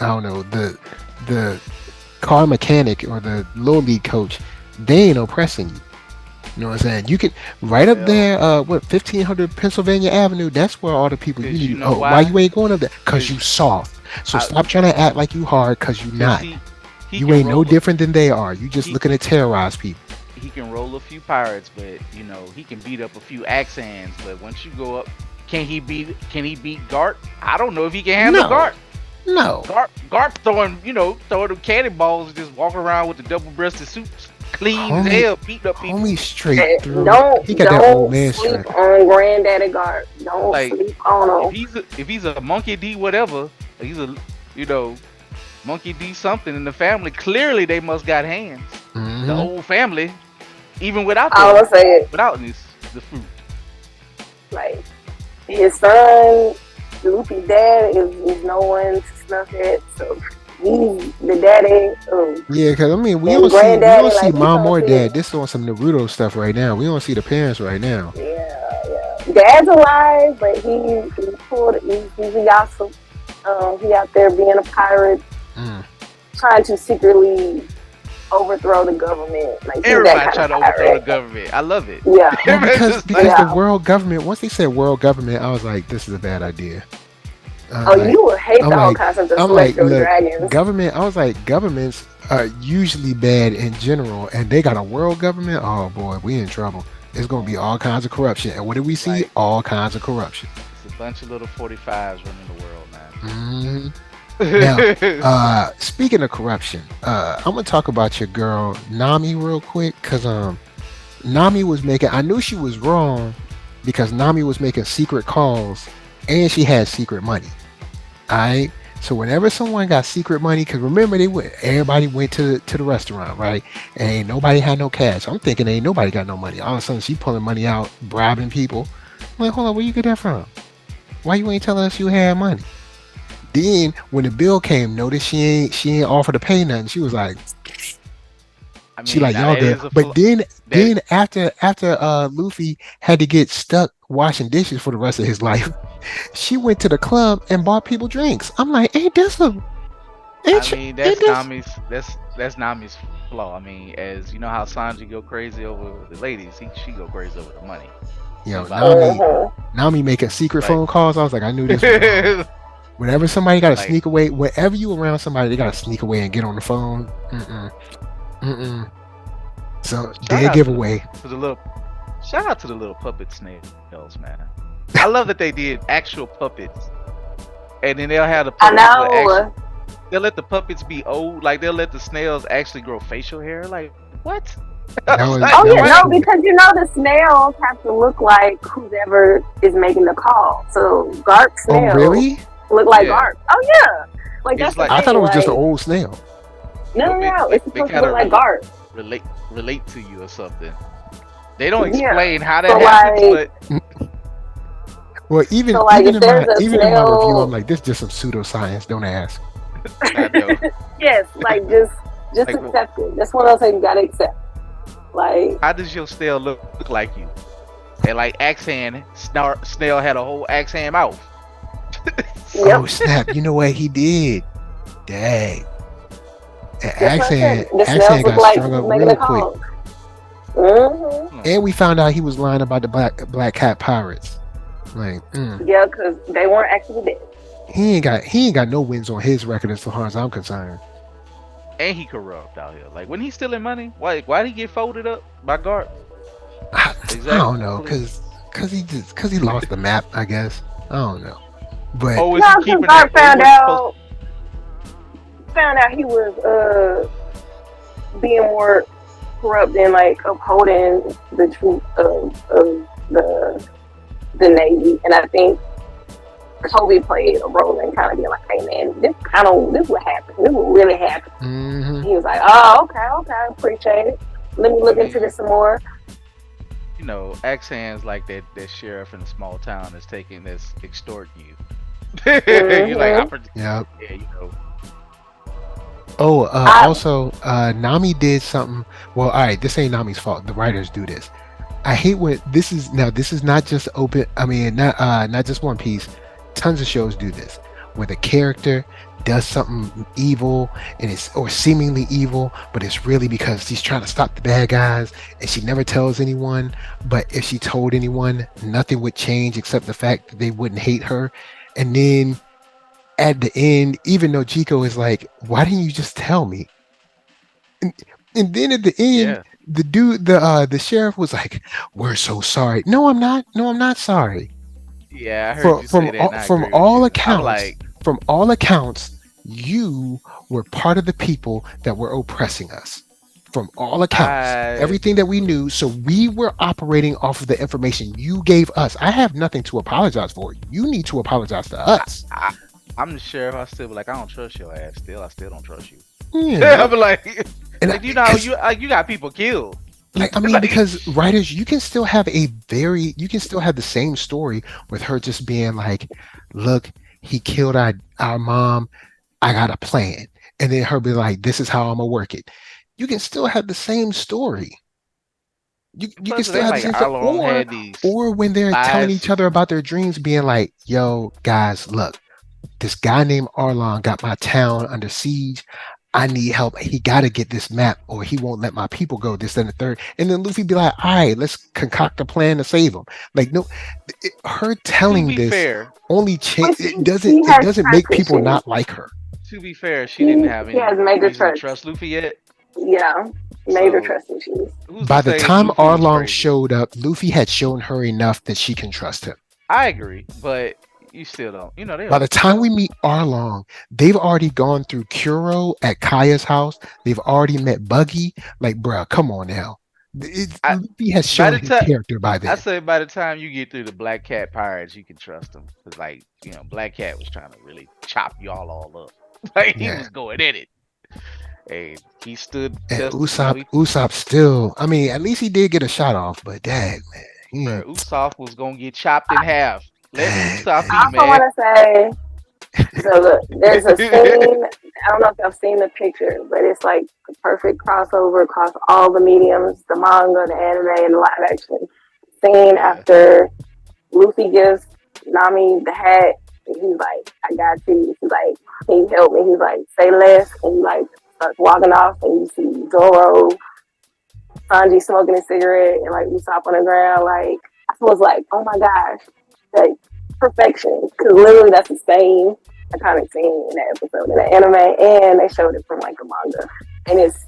Speaker 2: don't know, the car mechanic or the little league coach, they ain't oppressing you. You know what I'm saying? You can right up there, 1500 Pennsylvania Avenue. That's where all the people you need. Why you ain't going up there? Cause you soft. So stop trying to act like you hard. Cause you not. You ain't no different than they are. You just looking to terrorize people.
Speaker 1: He can roll a few pirates, but he can beat up a few axe hands. But once you go up, can he beat Garp? I don't know if he can handle Garp.
Speaker 2: No.
Speaker 1: Garp throwing them cannonballs and just walking around with the double-breasted suits, clean as hell, beating up people.
Speaker 2: Homie straight through. He
Speaker 3: got
Speaker 2: that old man
Speaker 3: sleep
Speaker 2: strength.
Speaker 3: on Granddaddy Garp. Don't sleep on him.
Speaker 1: If he's a monkey D whatever, he's a monkey D something in the family. Clearly they must got hands.
Speaker 2: Mm-hmm.
Speaker 1: The whole family, even without
Speaker 3: I was saying
Speaker 1: without the fruit.
Speaker 3: Like his son, Luffy's dad is no one to snuff at. So he's the daddy.
Speaker 2: Yeah, because I mean, we
Speaker 3: And
Speaker 2: don't see
Speaker 3: granddaddy, like, we
Speaker 2: mom
Speaker 3: trying
Speaker 2: or
Speaker 3: to see
Speaker 2: dad.
Speaker 3: it.
Speaker 2: This is on some Naruto stuff right now. We don't see the parents right now.
Speaker 3: Yeah. Dad's alive, but he pulled. He's a Yasuo. He out there being a pirate, trying to secretly overthrow the government. Like
Speaker 1: Everybody trying to overthrow the government. I love it.
Speaker 3: Yeah.
Speaker 2: Well, because
Speaker 3: Yeah.
Speaker 2: the world government. Once they said world government, I was like, this is a bad idea.
Speaker 3: You would hate the whole concept of celestial
Speaker 2: look,
Speaker 3: dragons.
Speaker 2: government. I was like, governments are usually bad in general, and they got a world government. Oh boy, we in trouble. It's gonna be all kinds of corruption. And what do we see?
Speaker 1: Right.
Speaker 2: All kinds of corruption.
Speaker 1: It's a bunch of little 45s running the world, man.
Speaker 2: Now, speaking of corruption, I'm gonna talk about your girl Nami real quick, cause Nami was making. I knew she was wrong because Nami was making secret calls, and she had secret money. All right. So whenever someone got secret money, because remember everybody went to the restaurant, right? And ain't nobody had no cash. I'm thinking ain't nobody got no money. All of a sudden she pulling money out, bribing people. I'm like, hold on, where you get that from? Why you ain't telling us you had money? Then when the bill came, notice she ain't offered to pay nothing. She was like,
Speaker 1: I mean,
Speaker 2: she like y'all good. But then after Luffy had to get stuck washing dishes for the rest of his life, she went to the club and bought people drinks. I'm like, ain't this a?
Speaker 1: That's Nami's flaw. I mean, as you know how Sanji go crazy over the ladies, she go crazy over the money.
Speaker 2: Yo, Nami making secret phone calls. I was like, I knew this was wrong. Whenever somebody got to sneak away, whenever you around somebody, they got to sneak away and get on the phone. So dead giveaway.
Speaker 1: Shout out to the little puppet snails, man. I love that they did actual puppets, and then they'll have the puppets. They'll let the puppets be old, like they'll let the snails actually grow facial hair. Like what?
Speaker 3: Because the snails have to look like whoever is making the call. So Garp snails look like Garp. Oh yeah, like that's.
Speaker 2: I thought it was just an old snail.
Speaker 3: No, it's supposed to look like Garp.
Speaker 1: Relate to you or something. They don't explain how that happens, but.
Speaker 2: Well, even in my review, I'm like, this is just some pseudoscience. Don't ask.
Speaker 1: I know.
Speaker 3: Yes, like just accept it. That's one of those things you gotta accept. Like,
Speaker 1: how does your snail look like you? And like Axe Hand, snail had a whole Axe Hand mouth.
Speaker 2: Oh snap! You know what he did? Dang. Axe Hand got strung up real quick. And we found out he was lying about the black cat pirates. Like,
Speaker 3: yeah, because they weren't actually dead.
Speaker 2: He ain't got no wins on his record as far as I'm concerned.
Speaker 1: And he corrupt out here. Like when he's stealing money, why did he get folded up by Garp?
Speaker 2: I don't know, cause he lost the map, I guess. I don't know. But
Speaker 3: Garp found out he was being more corrupt and like upholding the truth of the Navy, and I think Toby played a role in kind of being like, hey man, this what happened. This what really happened. He was like, oh, okay, I appreciate it. Let me look into this some more.
Speaker 1: You know, Axe Hand's like that sheriff in a small town that's taking this extort you. You're like,
Speaker 2: yeah,
Speaker 1: you know.
Speaker 2: Oh, also, Nami did something. Well, all right, this ain't Nami's fault. The writers do this. I hate when this is not just open. I mean, not just One Piece. Tons of shows do this, where the character does something evil or seemingly evil, but it's really because she's trying to stop the bad guys, and she never tells anyone. But if she told anyone, nothing would change except the fact that they wouldn't hate her. And then at the end, even though Chico is like, "Why didn't you just tell me?" And then at the end, the dude, the sheriff was like, "We're so sorry." No, I'm not. No, I'm not sorry.
Speaker 1: Yeah, I heard you say that.
Speaker 2: From all accounts, you were part of the people that were oppressing us. From all accounts, everything that we knew, so we were operating off of the information you gave us. I have nothing to apologize for. You need to apologize to us.
Speaker 1: I'm the sheriff. I still be like, I don't trust your ass. I still don't trust you.
Speaker 2: Yeah.
Speaker 1: I'm like, you know, you got people killed.
Speaker 2: Like, I mean,
Speaker 1: Like,
Speaker 2: because writers, you can still have the same story with her just being like, look, he killed our mom. I got a plan. And then her be like, this is how I'm gonna work it. You can still have the same story. You can
Speaker 1: plus it
Speaker 2: still
Speaker 1: ain't
Speaker 2: have the
Speaker 1: like
Speaker 2: same stuff.
Speaker 1: Arlong had these
Speaker 2: Or when they're telling
Speaker 1: lies.
Speaker 2: each other about their dreams, being like, yo, guys, look, this guy named Arlong got my town under siege. I need help. He got to get this map or he won't let my people go. This, then the third. And then Luffy be like, all right, let's concoct a plan to save him. Like, no, her
Speaker 1: To
Speaker 2: telling
Speaker 1: be
Speaker 2: this
Speaker 1: fair,
Speaker 2: only
Speaker 3: But
Speaker 2: it
Speaker 3: she has
Speaker 2: doesn't make
Speaker 3: trust
Speaker 2: people
Speaker 3: issues.
Speaker 2: not like her.
Speaker 1: she didn't have
Speaker 3: She has
Speaker 1: any
Speaker 3: major
Speaker 1: reason to
Speaker 3: trust.
Speaker 1: trust Luffy yet.
Speaker 3: Yeah, major
Speaker 1: So
Speaker 3: trust issues.
Speaker 1: who's to
Speaker 2: By the
Speaker 1: say if
Speaker 2: time
Speaker 1: Luffy was
Speaker 2: Arlong
Speaker 1: crazy?
Speaker 2: showed up, Luffy had shown her enough that she can trust him.
Speaker 1: I agree, but you still don't. You know,
Speaker 2: By the time we meet Arlong, they've already gone through Kuro at Kaya's house. They've already met Buggy. Like, bruh, come on now.
Speaker 1: I
Speaker 2: Luffy has
Speaker 1: by
Speaker 2: shown
Speaker 1: the
Speaker 2: his
Speaker 1: time
Speaker 2: character by
Speaker 1: I
Speaker 2: then.
Speaker 1: say by the time you get through the Black Cat pirates, you can trust them. Cause like Black Cat was trying to really chop y'all all up. Like he
Speaker 2: Yeah.
Speaker 1: was going at it. Hey, he stood
Speaker 2: And
Speaker 1: test. You know, he
Speaker 2: Usopp still, I mean, at least he did get a shot off, but dang, man.
Speaker 1: bro, Usopp was gonna get chopped in half. Let
Speaker 2: Dang,
Speaker 1: Usopp
Speaker 3: I
Speaker 1: be
Speaker 3: also
Speaker 1: man.
Speaker 3: want to say, so look, there's a scene. I don't know if y'all seen the picture, but it's like the perfect crossover across all the mediums: the manga, the anime, and the live action. Scene
Speaker 1: Yeah.
Speaker 3: after Luffy gives Nami the hat, and he's like, "I got you." He's like, "Can you help me?" He's like, "Say less," and he like starts walking off, and you see Zoro, Sanji smoking a cigarette, and like Usopp on the ground. Like I was like, "Oh my gosh, like perfection!" Because literally that's the same iconic scene in that episode in the anime, and they showed it from like the manga, and it's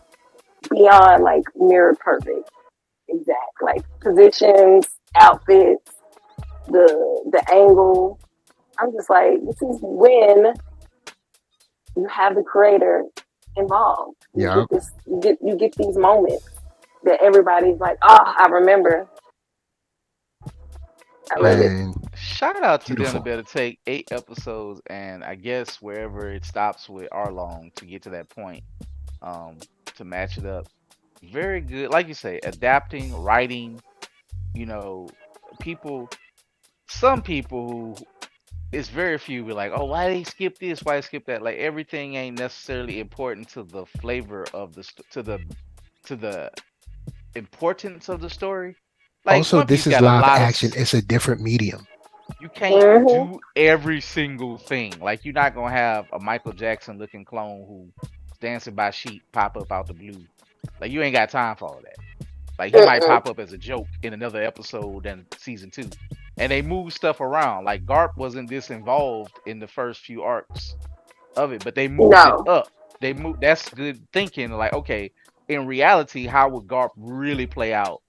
Speaker 3: beyond like mirror perfect, exact like positions, outfits, the angle. I'm just like, this is when you have the creator involved. You
Speaker 2: Yup.
Speaker 3: get this, you get these moments that everybody's like, oh, I remember. I love it.
Speaker 2: man,
Speaker 1: Shout out to them to
Speaker 2: beautiful.
Speaker 1: be able to take 8 episodes and I guess wherever it stops with Arlong to get to that point, to match it up. Very good, like you say, adapting, writing. You know, people. Some people who it's very few be like, oh, why they skip this? Why they skip that? Like everything ain't necessarily important to the flavor of to the importance of the story. Like
Speaker 2: Also,
Speaker 1: One
Speaker 2: this
Speaker 1: Piece
Speaker 2: is
Speaker 1: got a
Speaker 2: live
Speaker 1: lot of.
Speaker 2: action. It's a different medium.
Speaker 1: You can't
Speaker 3: Mm-hmm.
Speaker 1: do every single thing. Like you're not gonna have a Michael Jackson looking clone who's dancing by sheep pop up out the blue. Like you ain't got time for all that. Like he might
Speaker 3: Mm-mm.
Speaker 1: pop up as a joke in another episode in season 2. And they move stuff around. Like Garp wasn't this involved in the first few arcs of it, but they moved it
Speaker 3: No.
Speaker 1: up. They moved That's good thinking. Like, okay, in reality, how would Garp really play out?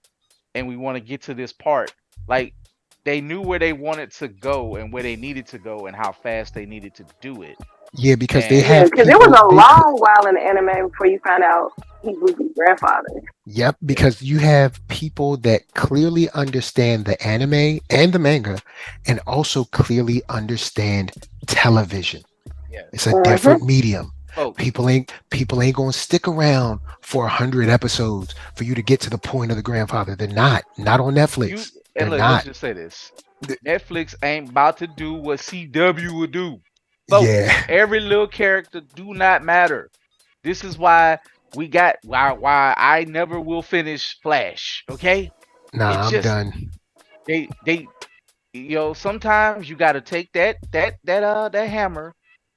Speaker 1: And we want to get to this part. Like they knew where they wanted to go and where they needed to go and how fast they needed to do it.
Speaker 2: Yeah, because they
Speaker 1: And
Speaker 3: Yeah,
Speaker 2: have
Speaker 3: because it was
Speaker 2: people.
Speaker 3: a long while in the anime before you found out he was his grandfather.
Speaker 2: Yep,
Speaker 1: yeah,
Speaker 2: because you have people that clearly understand the anime and the manga, and also clearly understand television.
Speaker 1: yeah.
Speaker 2: It's a
Speaker 3: Mm-hmm.
Speaker 2: different medium.
Speaker 1: Folks,
Speaker 2: People ain't gonna stick around for 100 episodes for you to get to the point of the grandfather. They're not on
Speaker 1: you
Speaker 2: Netflix. They're
Speaker 1: and look, let's
Speaker 2: not.
Speaker 1: just say this.
Speaker 2: Th-
Speaker 1: Netflix ain't about to do what CW would do. Folks,
Speaker 2: Yeah,
Speaker 1: every little character do not matter. This is why why I never will finish Flash, okay? It
Speaker 2: nah, I'm
Speaker 1: just
Speaker 2: done.
Speaker 1: they sometimes you got to take that hammer,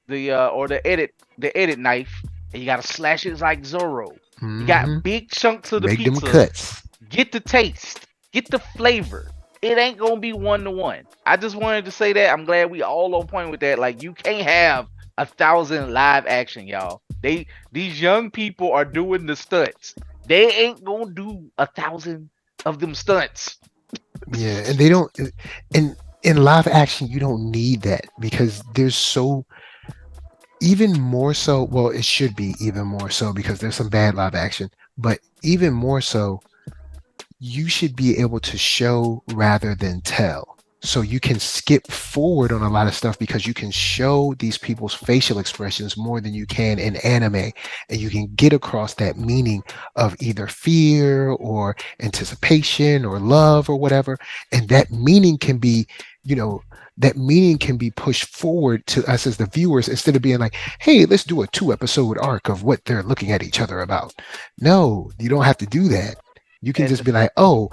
Speaker 1: or the edit knife, and you got to slash it like Zorro. You
Speaker 2: Hmm.
Speaker 1: got big chunks of the
Speaker 2: Make them
Speaker 1: pizza.
Speaker 2: cuts.
Speaker 1: Get the taste, get the flavor. It ain't gonna be 1-to-1. I just wanted to say that. I'm glad we all on point with that. Like you can't have 1,000 live action, y'all. These young people are doing the stunts. They ain't gonna do 1,000 of them stunts.
Speaker 2: Yeah, and they don't. In live action, you don't need that because there's so even more so. Well, it should be even more so because there's some bad live action, but even more so, you should be able to show rather than tell. So you can skip forward on a lot of stuff because you can show these people's facial expressions more than you can in anime. And you can get across that meaning of either fear or anticipation or love or whatever. And that meaning can be, you know, that meaning can be pushed forward to us as the viewers instead of being like, hey, let's do a 2 episode arc of what they're looking at each other about. No, you don't have to do that. You can
Speaker 1: And
Speaker 2: just be like, oh,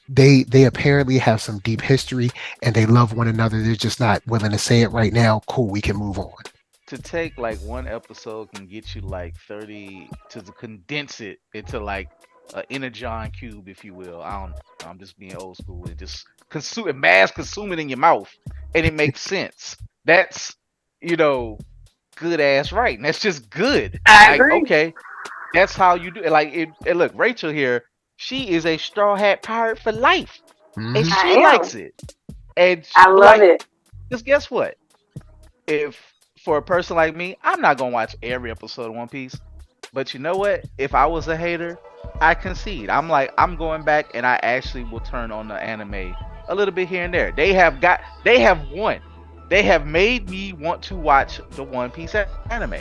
Speaker 2: they apparently have some deep history and they love one another. They're just not willing to say it right now. Cool, we can move on.
Speaker 1: to take like one episode can get you like 30 to condense it into like an energon cube, if you will. I don't know. I'm just being old school and just consume it, mass consume it in your mouth, and it makes sense. That's you know good ass writing. That's just good.
Speaker 3: I
Speaker 1: Like
Speaker 3: agree.
Speaker 1: okay, that's how you do it. Like it. And look, Rachel here. She is a straw hat pirate for life, and
Speaker 2: Hmm.
Speaker 3: I
Speaker 1: she
Speaker 3: am.
Speaker 1: likes it. And
Speaker 3: I
Speaker 1: but
Speaker 3: love
Speaker 1: like,
Speaker 3: it.
Speaker 1: just guess what? If for a person like me, I'm not gonna watch every episode of One Piece. But you know what? If I was a hater, I concede. I'm like, I'm going back and I actually will turn on the anime a little bit here and there. They have won. They have made me want to watch the One Piece anime.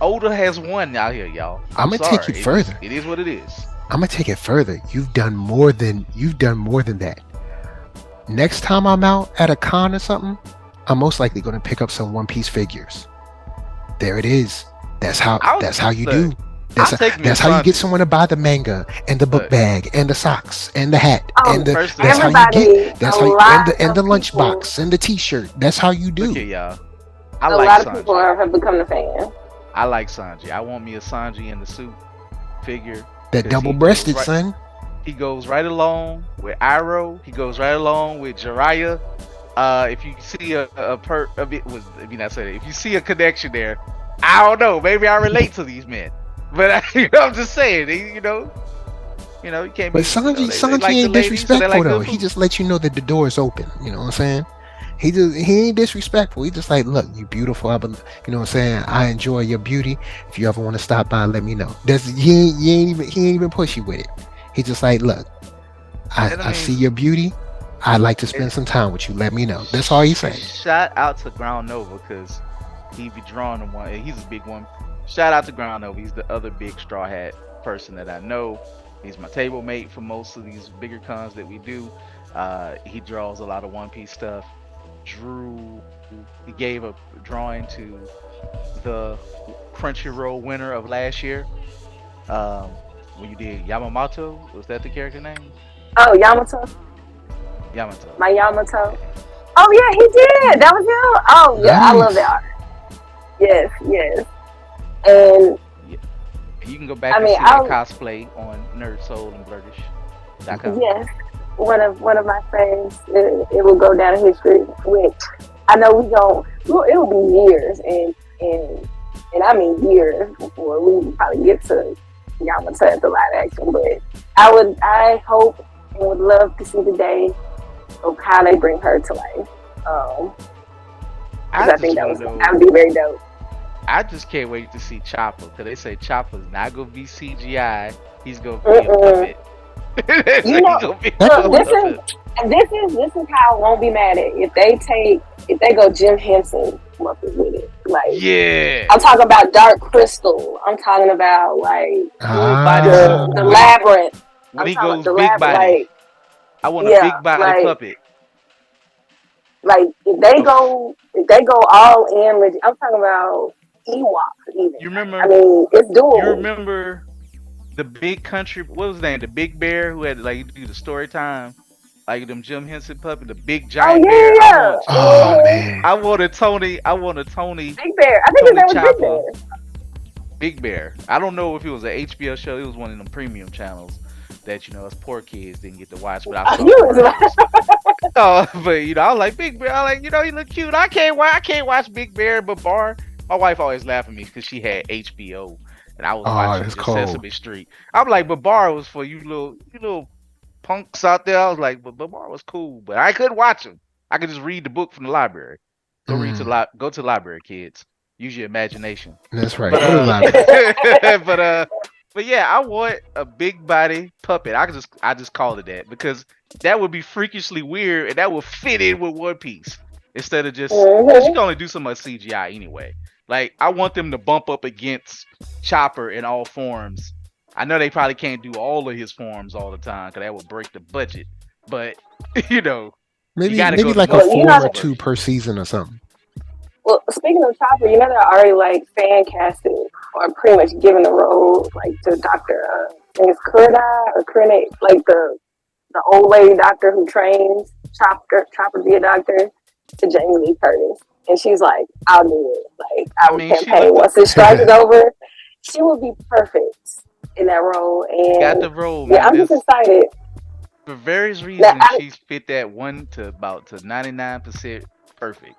Speaker 1: Oda has won out here, y'all.
Speaker 2: I'm
Speaker 1: I'm
Speaker 2: gonna take
Speaker 1: sorry.
Speaker 2: it further.
Speaker 1: It is what it is.
Speaker 2: I'm gonna take it further. You've done more than that. Next time I'm out at a con or something, I'm most likely gonna pick up some One Piece figures. There it is. That's how
Speaker 1: I'll
Speaker 2: you
Speaker 1: look.
Speaker 2: do. That's
Speaker 1: I'll take me a
Speaker 2: that's how you get
Speaker 1: Sanji.
Speaker 2: someone to buy the manga and the book
Speaker 1: Look,
Speaker 2: bag and the socks and the hat and
Speaker 3: Oh,
Speaker 2: the
Speaker 1: first of
Speaker 2: that's how
Speaker 1: all,
Speaker 2: you get
Speaker 3: everybody,
Speaker 2: that's
Speaker 3: a
Speaker 2: how you
Speaker 3: lot
Speaker 2: and the
Speaker 3: of people,
Speaker 2: lunchbox and the t-shirt. That's how you
Speaker 1: look
Speaker 2: do.
Speaker 1: here, y'all. I
Speaker 3: a
Speaker 1: like
Speaker 3: lot of people
Speaker 1: Sanji.
Speaker 3: have become a fan.
Speaker 1: I like Sanji. I want me a Sanji in the suit figure
Speaker 2: That
Speaker 1: because
Speaker 2: double-breasted son.
Speaker 1: he goes right along with Iroh. He goes right along with Jiraiya. If you see a bit was if you not say that, if you see a connection there, I don't know. Maybe I relate to these men, but I'm just saying. You can't
Speaker 2: But
Speaker 1: be. They
Speaker 2: Sanji
Speaker 1: like the
Speaker 2: ain't
Speaker 1: ladies, so they
Speaker 2: disrespectful
Speaker 1: like
Speaker 2: though.
Speaker 1: good
Speaker 2: He
Speaker 1: food.
Speaker 2: just lets you know that the door is open. You know what I'm saying? He ain't disrespectful. He just like, look, you beautiful. You know what I'm saying? I enjoy your beauty. If you ever want to stop by, let me know. He ain't even pushy with it. He just like, look,
Speaker 1: And I
Speaker 2: I see
Speaker 1: mean,
Speaker 2: your beauty. I'd like to
Speaker 1: it,
Speaker 2: spend some time with you. Let me know. That's all he's saying.
Speaker 1: shout out to Ground Nova because he be drawing the one. He's a big one. Shout out to Ground Nova. He's the other big straw hat person that I know. He's my table mate for most of these bigger cons that we do. He draws a lot of One Piece stuff. He gave a drawing to the Crunchyroll winner of last year. Um, when you did Yamamoto, was that the character name?
Speaker 3: Oh, Yamato,
Speaker 1: Yamato.
Speaker 3: my Yamato. Oh yeah, he did. That was him. Oh yeah, I love that
Speaker 2: Nice.
Speaker 3: art. Yes, yes. And
Speaker 1: Yeah. You can go back
Speaker 3: I
Speaker 1: and
Speaker 3: mean,
Speaker 1: see Rae Cosplay on NERDSoul and Blerdish.com.
Speaker 3: yes, one of my friends, it will go down in history. Which I know it will be years and I mean years before we probably get to Yamato at the live action. But I hope and would love to see the day of how they bring her to life. Because I think that would be very dope.
Speaker 1: I just can't wait to see Chopper because they say Chopper's not gonna be CGI. He's gonna be a puppet.
Speaker 3: You know,
Speaker 1: gonna be
Speaker 3: look, this is how I won't be mad at if they go Jim Henson Muppet with it. Like,
Speaker 1: yeah.
Speaker 3: I'm talking about Dark Crystal. I'm talking about like the labyrinth.
Speaker 1: When
Speaker 3: I'm
Speaker 1: he
Speaker 3: talking
Speaker 1: goes
Speaker 3: about the
Speaker 1: big
Speaker 3: labyrinth.
Speaker 1: body,
Speaker 3: Like,
Speaker 1: I want a
Speaker 3: yeah,
Speaker 1: big body
Speaker 3: like,
Speaker 1: puppet.
Speaker 3: like if they go all in. I'm talking about Ewoks even.
Speaker 1: You remember?
Speaker 3: I mean, it's doable.
Speaker 1: You remember the big country? What was his name? The Big Bear who had like do the story time, like them Jim Henson puppet, the big giant bear.
Speaker 3: Yeah.
Speaker 2: Oh man.
Speaker 1: I wanted Tony.
Speaker 3: Big Bear. I think his name was Big Bear.
Speaker 1: Big Bear. I don't know if it was an HBO show. It was one of them premium channels that us poor kids didn't get to watch. But I saw. But I was like Big Bear. I was like he look cute. I can't watch Big Bear, but Bar. My wife always laughed at me because she had HBO and I was watching just Sesame Street. I'm like, but Bar was for you little punks out there. I was like, but Bar was cool, but I couldn't watch him. I could just read the book from the library. Go to the library, kids. Use your imagination.
Speaker 2: That's right.
Speaker 1: But But yeah, I want a big body puppet. I just called it that because that would be freakishly weird and that would fit in with One Piece instead of just because you
Speaker 3: Mm-hmm.
Speaker 1: can only do so much CGI anyway. Like I want them to bump up against Chopper in all forms. I know they probably can't do all of his forms all the time because that would break the budget. But you know, you
Speaker 2: Maybe
Speaker 1: got to go
Speaker 2: maybe
Speaker 1: the
Speaker 2: like a
Speaker 3: Well,
Speaker 1: most
Speaker 3: you know,
Speaker 2: form or
Speaker 1: advanced
Speaker 2: two
Speaker 1: version.
Speaker 2: per season or something.
Speaker 3: well, speaking of Chopper, you know they're already like fan casting or pretty much giving the role like to Doctor. I think it's Kurda or Kurne, like the old lady doctor who trains Chopper to be a doctor to Jamie Lee Curtis, and she's like, "I'll do it. Like I
Speaker 1: I
Speaker 3: will
Speaker 1: mean, she
Speaker 3: campaign
Speaker 1: looked.
Speaker 3: once this strike is over." She would be perfect in that role,
Speaker 1: She got
Speaker 3: and
Speaker 1: the role,
Speaker 3: yeah,
Speaker 1: man.
Speaker 3: I'm just
Speaker 1: There's
Speaker 3: excited.
Speaker 1: for various
Speaker 3: Now,
Speaker 1: reasons she's fit that one to about to 99% perfect.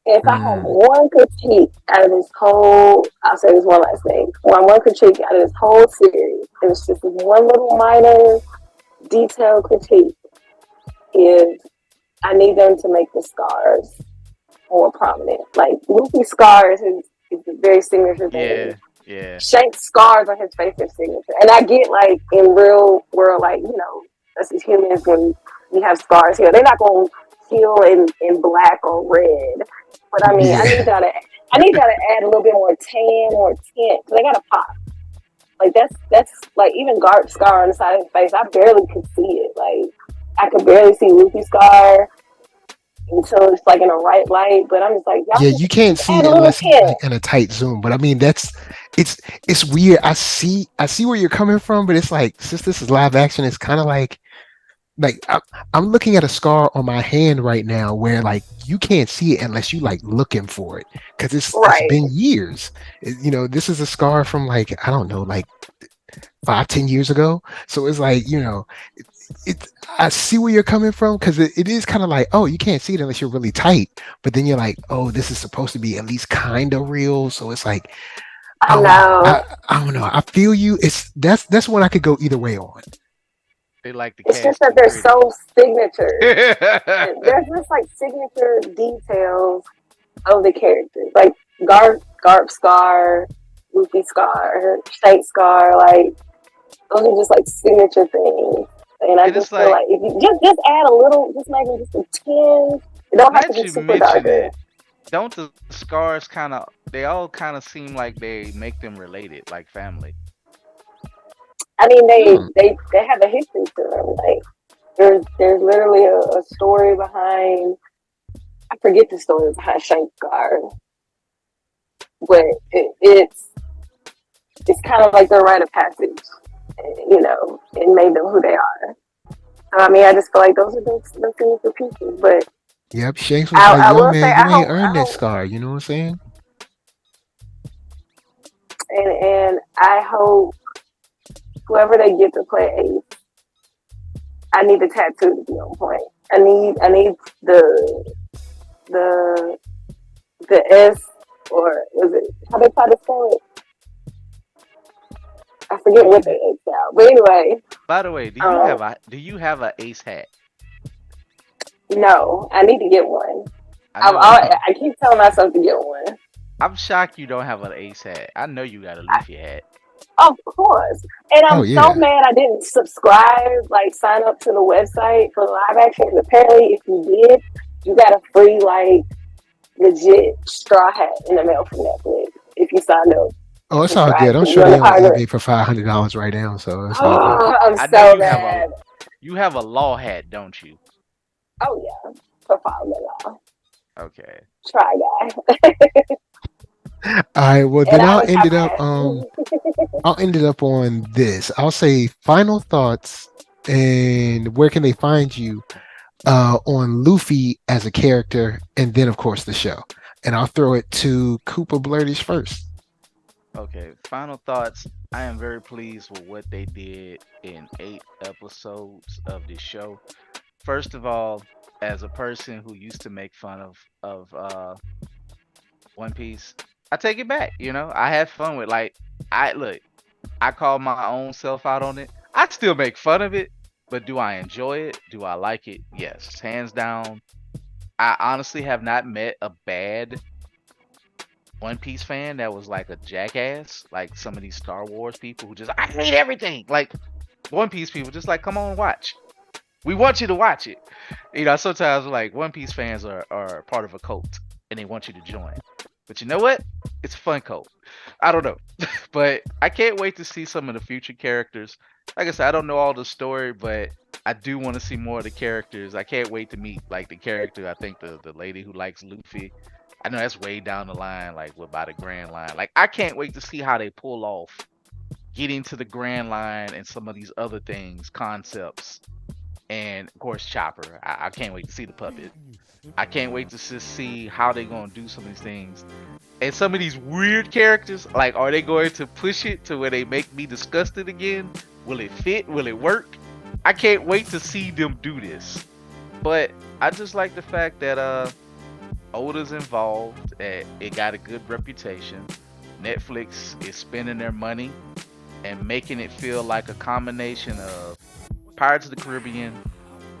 Speaker 3: if I have
Speaker 2: Mm.
Speaker 3: one critique out of this whole, I'll say this one last thing. One critique out of this whole series, and it's just this one little minor detail critique, is I need them to make the scars more prominent. Like Luffy's scars is a very signature thing.
Speaker 1: Yeah, yeah.
Speaker 3: Shank's scars on his face are signature. And I get like in real world, like, you know, us as humans when we have scars here, they're not gonna heal in black or red. But I mean,
Speaker 2: Yeah.
Speaker 3: I need y'all to add a little bit more tan or tint. Cause they gotta pop. Like that's like even Garp's scar on the side of his face, I barely could see it. Like I could barely see Luffy's scar until it's like in a right light. But I'm just like, y'all
Speaker 2: Yeah, you can't
Speaker 3: just add
Speaker 2: see
Speaker 3: a little
Speaker 2: unless he's
Speaker 3: tint.
Speaker 2: like in a tight zoom. But I mean, it's it's weird. I see where you're coming from, but it's like since this is live action, it's kind of like I'm looking at a scar on my hand right now where like you can't see it unless you like looking for it because it's
Speaker 3: Right.
Speaker 2: been years. You know, this is a scar from like I don't know, like 5, 10 years ago. So it's like it I see where you're coming from because it is kind of like, oh, you can't see it unless you're really tight. But then you're like, oh, this is supposed to be at least kind of real. So it's like,
Speaker 3: I
Speaker 2: I don't know.
Speaker 3: know.
Speaker 2: I don't know. I feel you. It's that's one I could go either way on.
Speaker 1: They like the
Speaker 3: It's just
Speaker 1: cast
Speaker 3: that
Speaker 1: too
Speaker 3: they're
Speaker 1: pretty.
Speaker 3: so signature.
Speaker 1: Yeah,
Speaker 3: There's just like signature details of the characters. Like Garp Scar, Luffy Scar, Shank Scar, like those are just like signature things. And I
Speaker 1: it's
Speaker 3: just feel
Speaker 1: like
Speaker 3: like if you just add a little, just make it just a tinge. It don't
Speaker 1: now
Speaker 3: have to
Speaker 1: that
Speaker 3: be
Speaker 1: you
Speaker 3: super
Speaker 1: mention
Speaker 3: darker.
Speaker 1: it, don't the scars kind of they all kind of seem like they make them related, like family.
Speaker 3: I mean,
Speaker 2: Hmm.
Speaker 3: they have a history to them. Like there's literally a story behind. I forget the story behind Shank Scar, but it's kind of like their rite of passage, you know, and made them who they are. So I mean, I just feel like those are the things for pieces. But
Speaker 2: Yep. Shanks was like,
Speaker 3: I
Speaker 2: yo,
Speaker 3: will say
Speaker 2: man, you ain't earned this scar. You know what I'm saying?
Speaker 3: and I hope whoever they get to play Ace, I need the tattoo to be on point. I need the the S or was it how they try to spell it? I
Speaker 1: Do
Speaker 3: forget what they
Speaker 1: you?
Speaker 3: X out. But anyway,
Speaker 1: By the way,
Speaker 3: um,
Speaker 1: do you have a ace hat?
Speaker 3: no, I need to get one.
Speaker 1: I know.
Speaker 3: I keep telling myself to get one.
Speaker 1: I'm shocked you don't have an ace hat. I know you got a Luffy hat.
Speaker 3: Of course. And
Speaker 2: Oh
Speaker 3: I'm so
Speaker 2: yeah.
Speaker 3: mad I didn't subscribe, like sign up to the website for the live action. Because apparently, if you did, you got a free, like, legit straw hat in the mail from Netflix if you signed up
Speaker 2: Oh,
Speaker 3: and
Speaker 2: it's all good.
Speaker 3: subscribed
Speaker 2: I'm
Speaker 3: to
Speaker 2: sure
Speaker 3: Join
Speaker 2: they
Speaker 3: the
Speaker 2: on
Speaker 3: Pirate.
Speaker 2: eBay for $500 right now, so it's all good.
Speaker 3: Oh, I'm
Speaker 1: I know
Speaker 3: so mad.
Speaker 1: you have a law hat, don't you?
Speaker 3: Oh, yeah. For $5.
Speaker 1: Okay.
Speaker 3: Try, guy.
Speaker 2: All right. Well,
Speaker 3: And
Speaker 2: then
Speaker 3: I have a copper hat.
Speaker 2: I'll end it up on this. I'll say final thoughts and where can they find you on Luffy as a character, and then of course the show. And I'll throw it to Cooper Blerdish first.
Speaker 1: Okay. Final thoughts. I am very pleased with what they did in 8 episodes of this show. First of all, as a person who used to make fun of One Piece, I take it back. I had fun with I look. I call my own self out on it. I still make fun of it, but do I enjoy it? Do I like it? Yes, hands down. I honestly have not met a bad One Piece fan that was like a jackass, like some of these Star Wars people who just I hate everything. Like One Piece people just like come on watch. We want you to watch it. You know, sometimes like One Piece fans are part of a cult and they want you to join. But you know what? It's a fun cult. I don't know. But I can't wait to see some of the future characters. Like I said, I don't know all the story, but I do want to see more of the characters. I can't wait to meet like the character. I think the lady who likes Luffy. I know that's way down the line, like what by the Grand Line. Like I can't wait to see how they pull off getting to the Grand Line and some of these other things, concepts, and of course Chopper. I can't wait to see the puppet. I can't wait to see how they're gonna do some of these things. And some of these weird characters, like, are they going to push it to where they make me disgusted again? Will it fit? Will it work? I can't wait to see them do this. But I just like the fact that Oda's involved. It got a good reputation. Netflix is spending their money and making it feel like a combination of Pirates of the Caribbean,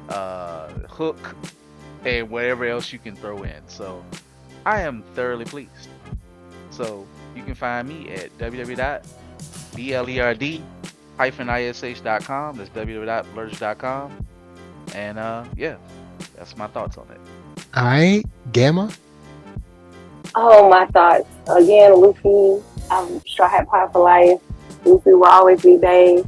Speaker 1: Hook, and whatever else you can throw in. So I am thoroughly pleased. So you can find me at www.blerd-ish.com. That's www.blerdish.com. And yeah, that's my thoughts on it.
Speaker 2: All right, Gamma.
Speaker 3: Oh, my thoughts. Again, Luffy, Straw Hat Pie for life. Luffy will always be Bae.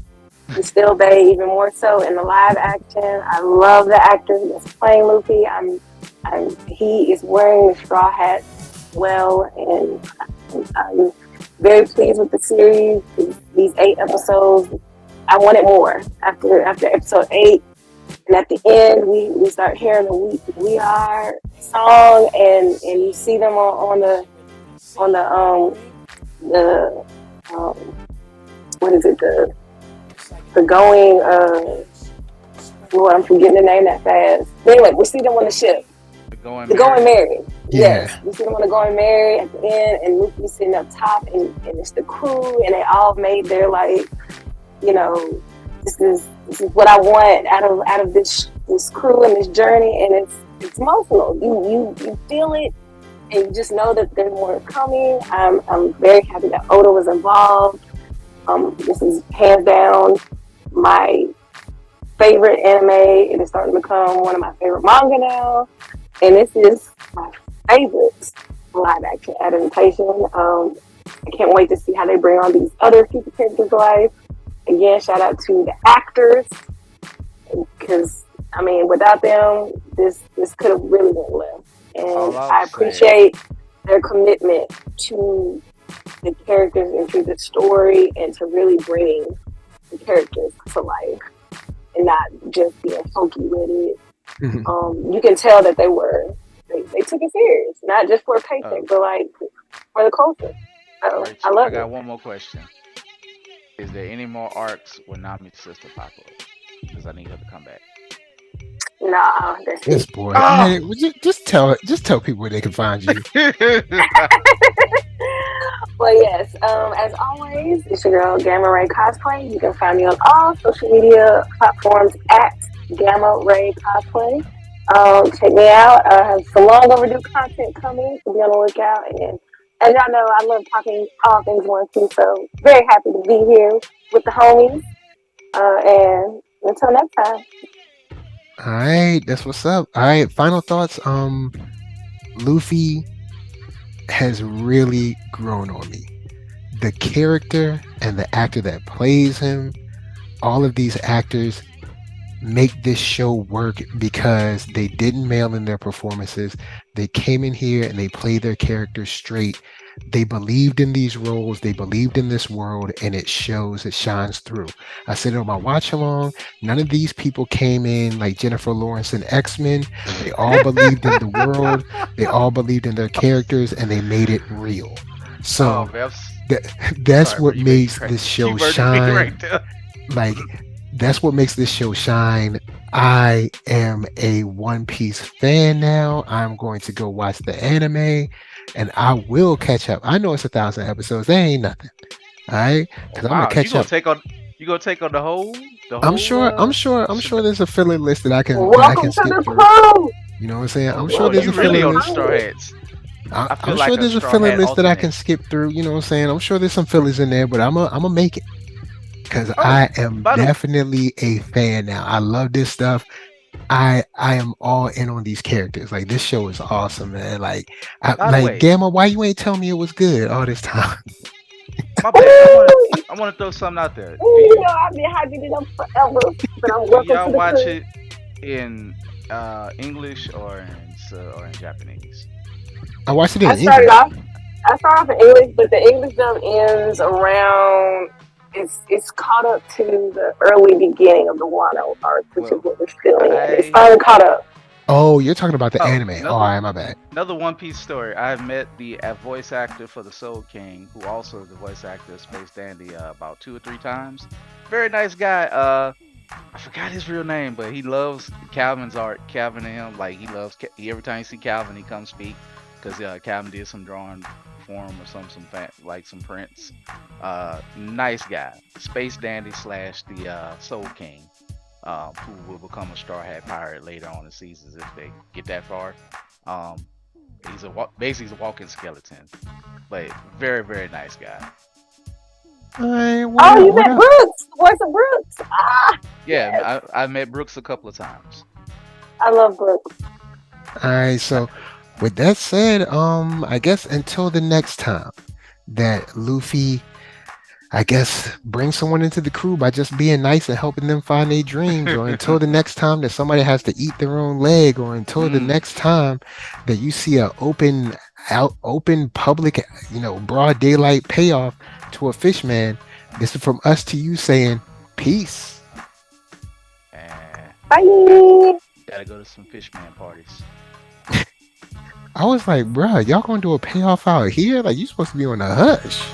Speaker 3: He's still Bae, even more so in the live action. I love the actor that's playing Luffy. He is wearing the straw hat well, and I'm very pleased with the series. These 8 episodes, I wanted more. After episode 8, and at the end, we start hearing the "We Are" song, and you see them on the what is it, the going I'm forgetting the name that fast. But anyway, we see them on the ship. The Going Merry.
Speaker 2: Yeah.
Speaker 3: Yes. We see them on the Going Merry at the end, and Luffy's sitting up top, and it's the crew, and they all made their, like, you know, this is what I want out of this crew and this journey, and it's emotional. You feel it, and you just know that there's more coming. I'm very happy that Oda was involved. This is hands down my favorite anime. It is starting to become one of my favorite manga now, and this is my favorite live action adaptation. I can't wait to see how they bring on these other future characters to life. Again, shout out to the actors, because I mean, without them, this could have really been left. And I appreciate their commitment to the characters and to the story, and to really bring the characters to life and not just being funky with it. You can tell that they took it serious, not just for a paycheck, but like for the culture. So I love it.
Speaker 1: I got one more question. Is there any more arcs with Nami's sister pop up? Because I need her to come back.
Speaker 3: Nah, that's
Speaker 2: This boy. Man, just tell people where they can find you.
Speaker 3: Well, yes. As always, it's your girl Gamma Rae Cosplay. You can find me on all social media platforms at Gamma Rae Cosplay. Check me out. I have some long overdue content coming, so be on the lookout. And as y'all know, I love talking all things One Piece, so very happy to be here with the homies. And until next time.
Speaker 2: All right, that's what's up. All right, final thoughts. Luffy has really grown on me. The character and the actor that plays him, all of these actors make this show work because they didn't mail in their performances. They came in here and they played their characters straight. They believed in these roles, they believed in this world, and it shows, it shines through. I said it on my watch along. None of these people came in like Jennifer Lawrence and X-Men. They all believed in the world, they all believed in their characters, and they made it real. So that's what makes this show shine. Like, that's what makes this show shine. I am a One Piece fan now. I'm going to go watch the anime, and I will catch up. I know it's 1,000 episodes. That ain't nothing. All right, because I'm gonna catch up.
Speaker 1: You gonna take on the whole?
Speaker 2: I'm sure there's a filler list that I can.
Speaker 3: Welcome
Speaker 2: skip
Speaker 3: to the
Speaker 2: through.
Speaker 3: crew.
Speaker 2: You know what I'm saying? I'm sure there's a filler list.
Speaker 1: Straw Hats. I
Speaker 2: I'm
Speaker 1: feel
Speaker 2: sure
Speaker 1: like a
Speaker 2: there's a
Speaker 1: Straw
Speaker 2: filler
Speaker 1: Hat
Speaker 2: list that I can
Speaker 1: alternate.
Speaker 2: skip through. You know what I'm saying? I'm sure there's some fillers in there, but I'm gonna make it because
Speaker 1: Oh,
Speaker 2: I am
Speaker 1: by the
Speaker 2: definitely a fan now. I love this stuff. I am all in on these characters. Like this show is awesome, man.
Speaker 1: by the
Speaker 2: Like
Speaker 1: way,
Speaker 2: Gamma, why you ain't tell me it was good all this time?
Speaker 1: my bad.
Speaker 3: Ooh,
Speaker 1: I want to throw something out there.
Speaker 3: you know I've been hyping it up forever, but I'm
Speaker 1: Do
Speaker 3: welcome
Speaker 1: y'all
Speaker 3: to the
Speaker 1: watch
Speaker 3: crew.
Speaker 1: it in English or in Japanese?
Speaker 2: I watched it
Speaker 3: I
Speaker 2: in
Speaker 3: started
Speaker 2: English.
Speaker 3: off. I started off in English, but the English dub ends around. It's caught up to the early beginning of the Wano arc, which is
Speaker 1: Well,
Speaker 3: what we're still in. It's
Speaker 1: I
Speaker 3: finally caught up.
Speaker 2: Oh, you're talking about the
Speaker 1: oh
Speaker 2: anime. Oh,
Speaker 1: another
Speaker 2: all right, my bad.
Speaker 1: another One Piece story. I met the voice actor for the Soul King, who also is the voice actor of Space Dandy, about 2 or 3 times. Very nice guy. I forgot his real name, but he loves Calvin's art. Calvin and him, like he loves. Every time you see Calvin, he comes speak because Calvin did some drawing for him or like some prints. Nice guy, Space Dandy slash the Soul King, who will become a Straw Hat pirate later on in seasons if they get that far. Um, basically he's a walking skeleton, but very nice guy.
Speaker 2: All right, what
Speaker 3: Oh,
Speaker 2: up?
Speaker 3: you
Speaker 2: What
Speaker 3: met
Speaker 2: up?
Speaker 3: Brooks, the voice of Brooks. Ah, yes,
Speaker 1: Yeah, I met Brooks a couple of times.
Speaker 3: I love Brooks.
Speaker 2: All right, so with that said, I guess until the next time that Luffy, I guess, brings someone into the crew by just being nice and helping them find their dreams, or until the next time that somebody has to eat their own leg, or until the
Speaker 1: Mm.
Speaker 2: next time that you see a open public, broad daylight payoff to a fish man. This is from us to you saying peace.
Speaker 1: And
Speaker 3: Bye.
Speaker 1: gotta go to some fishman parties.
Speaker 2: I was like, bruh, y'all gonna do a payoff out here? Like you supposed to be on a hush.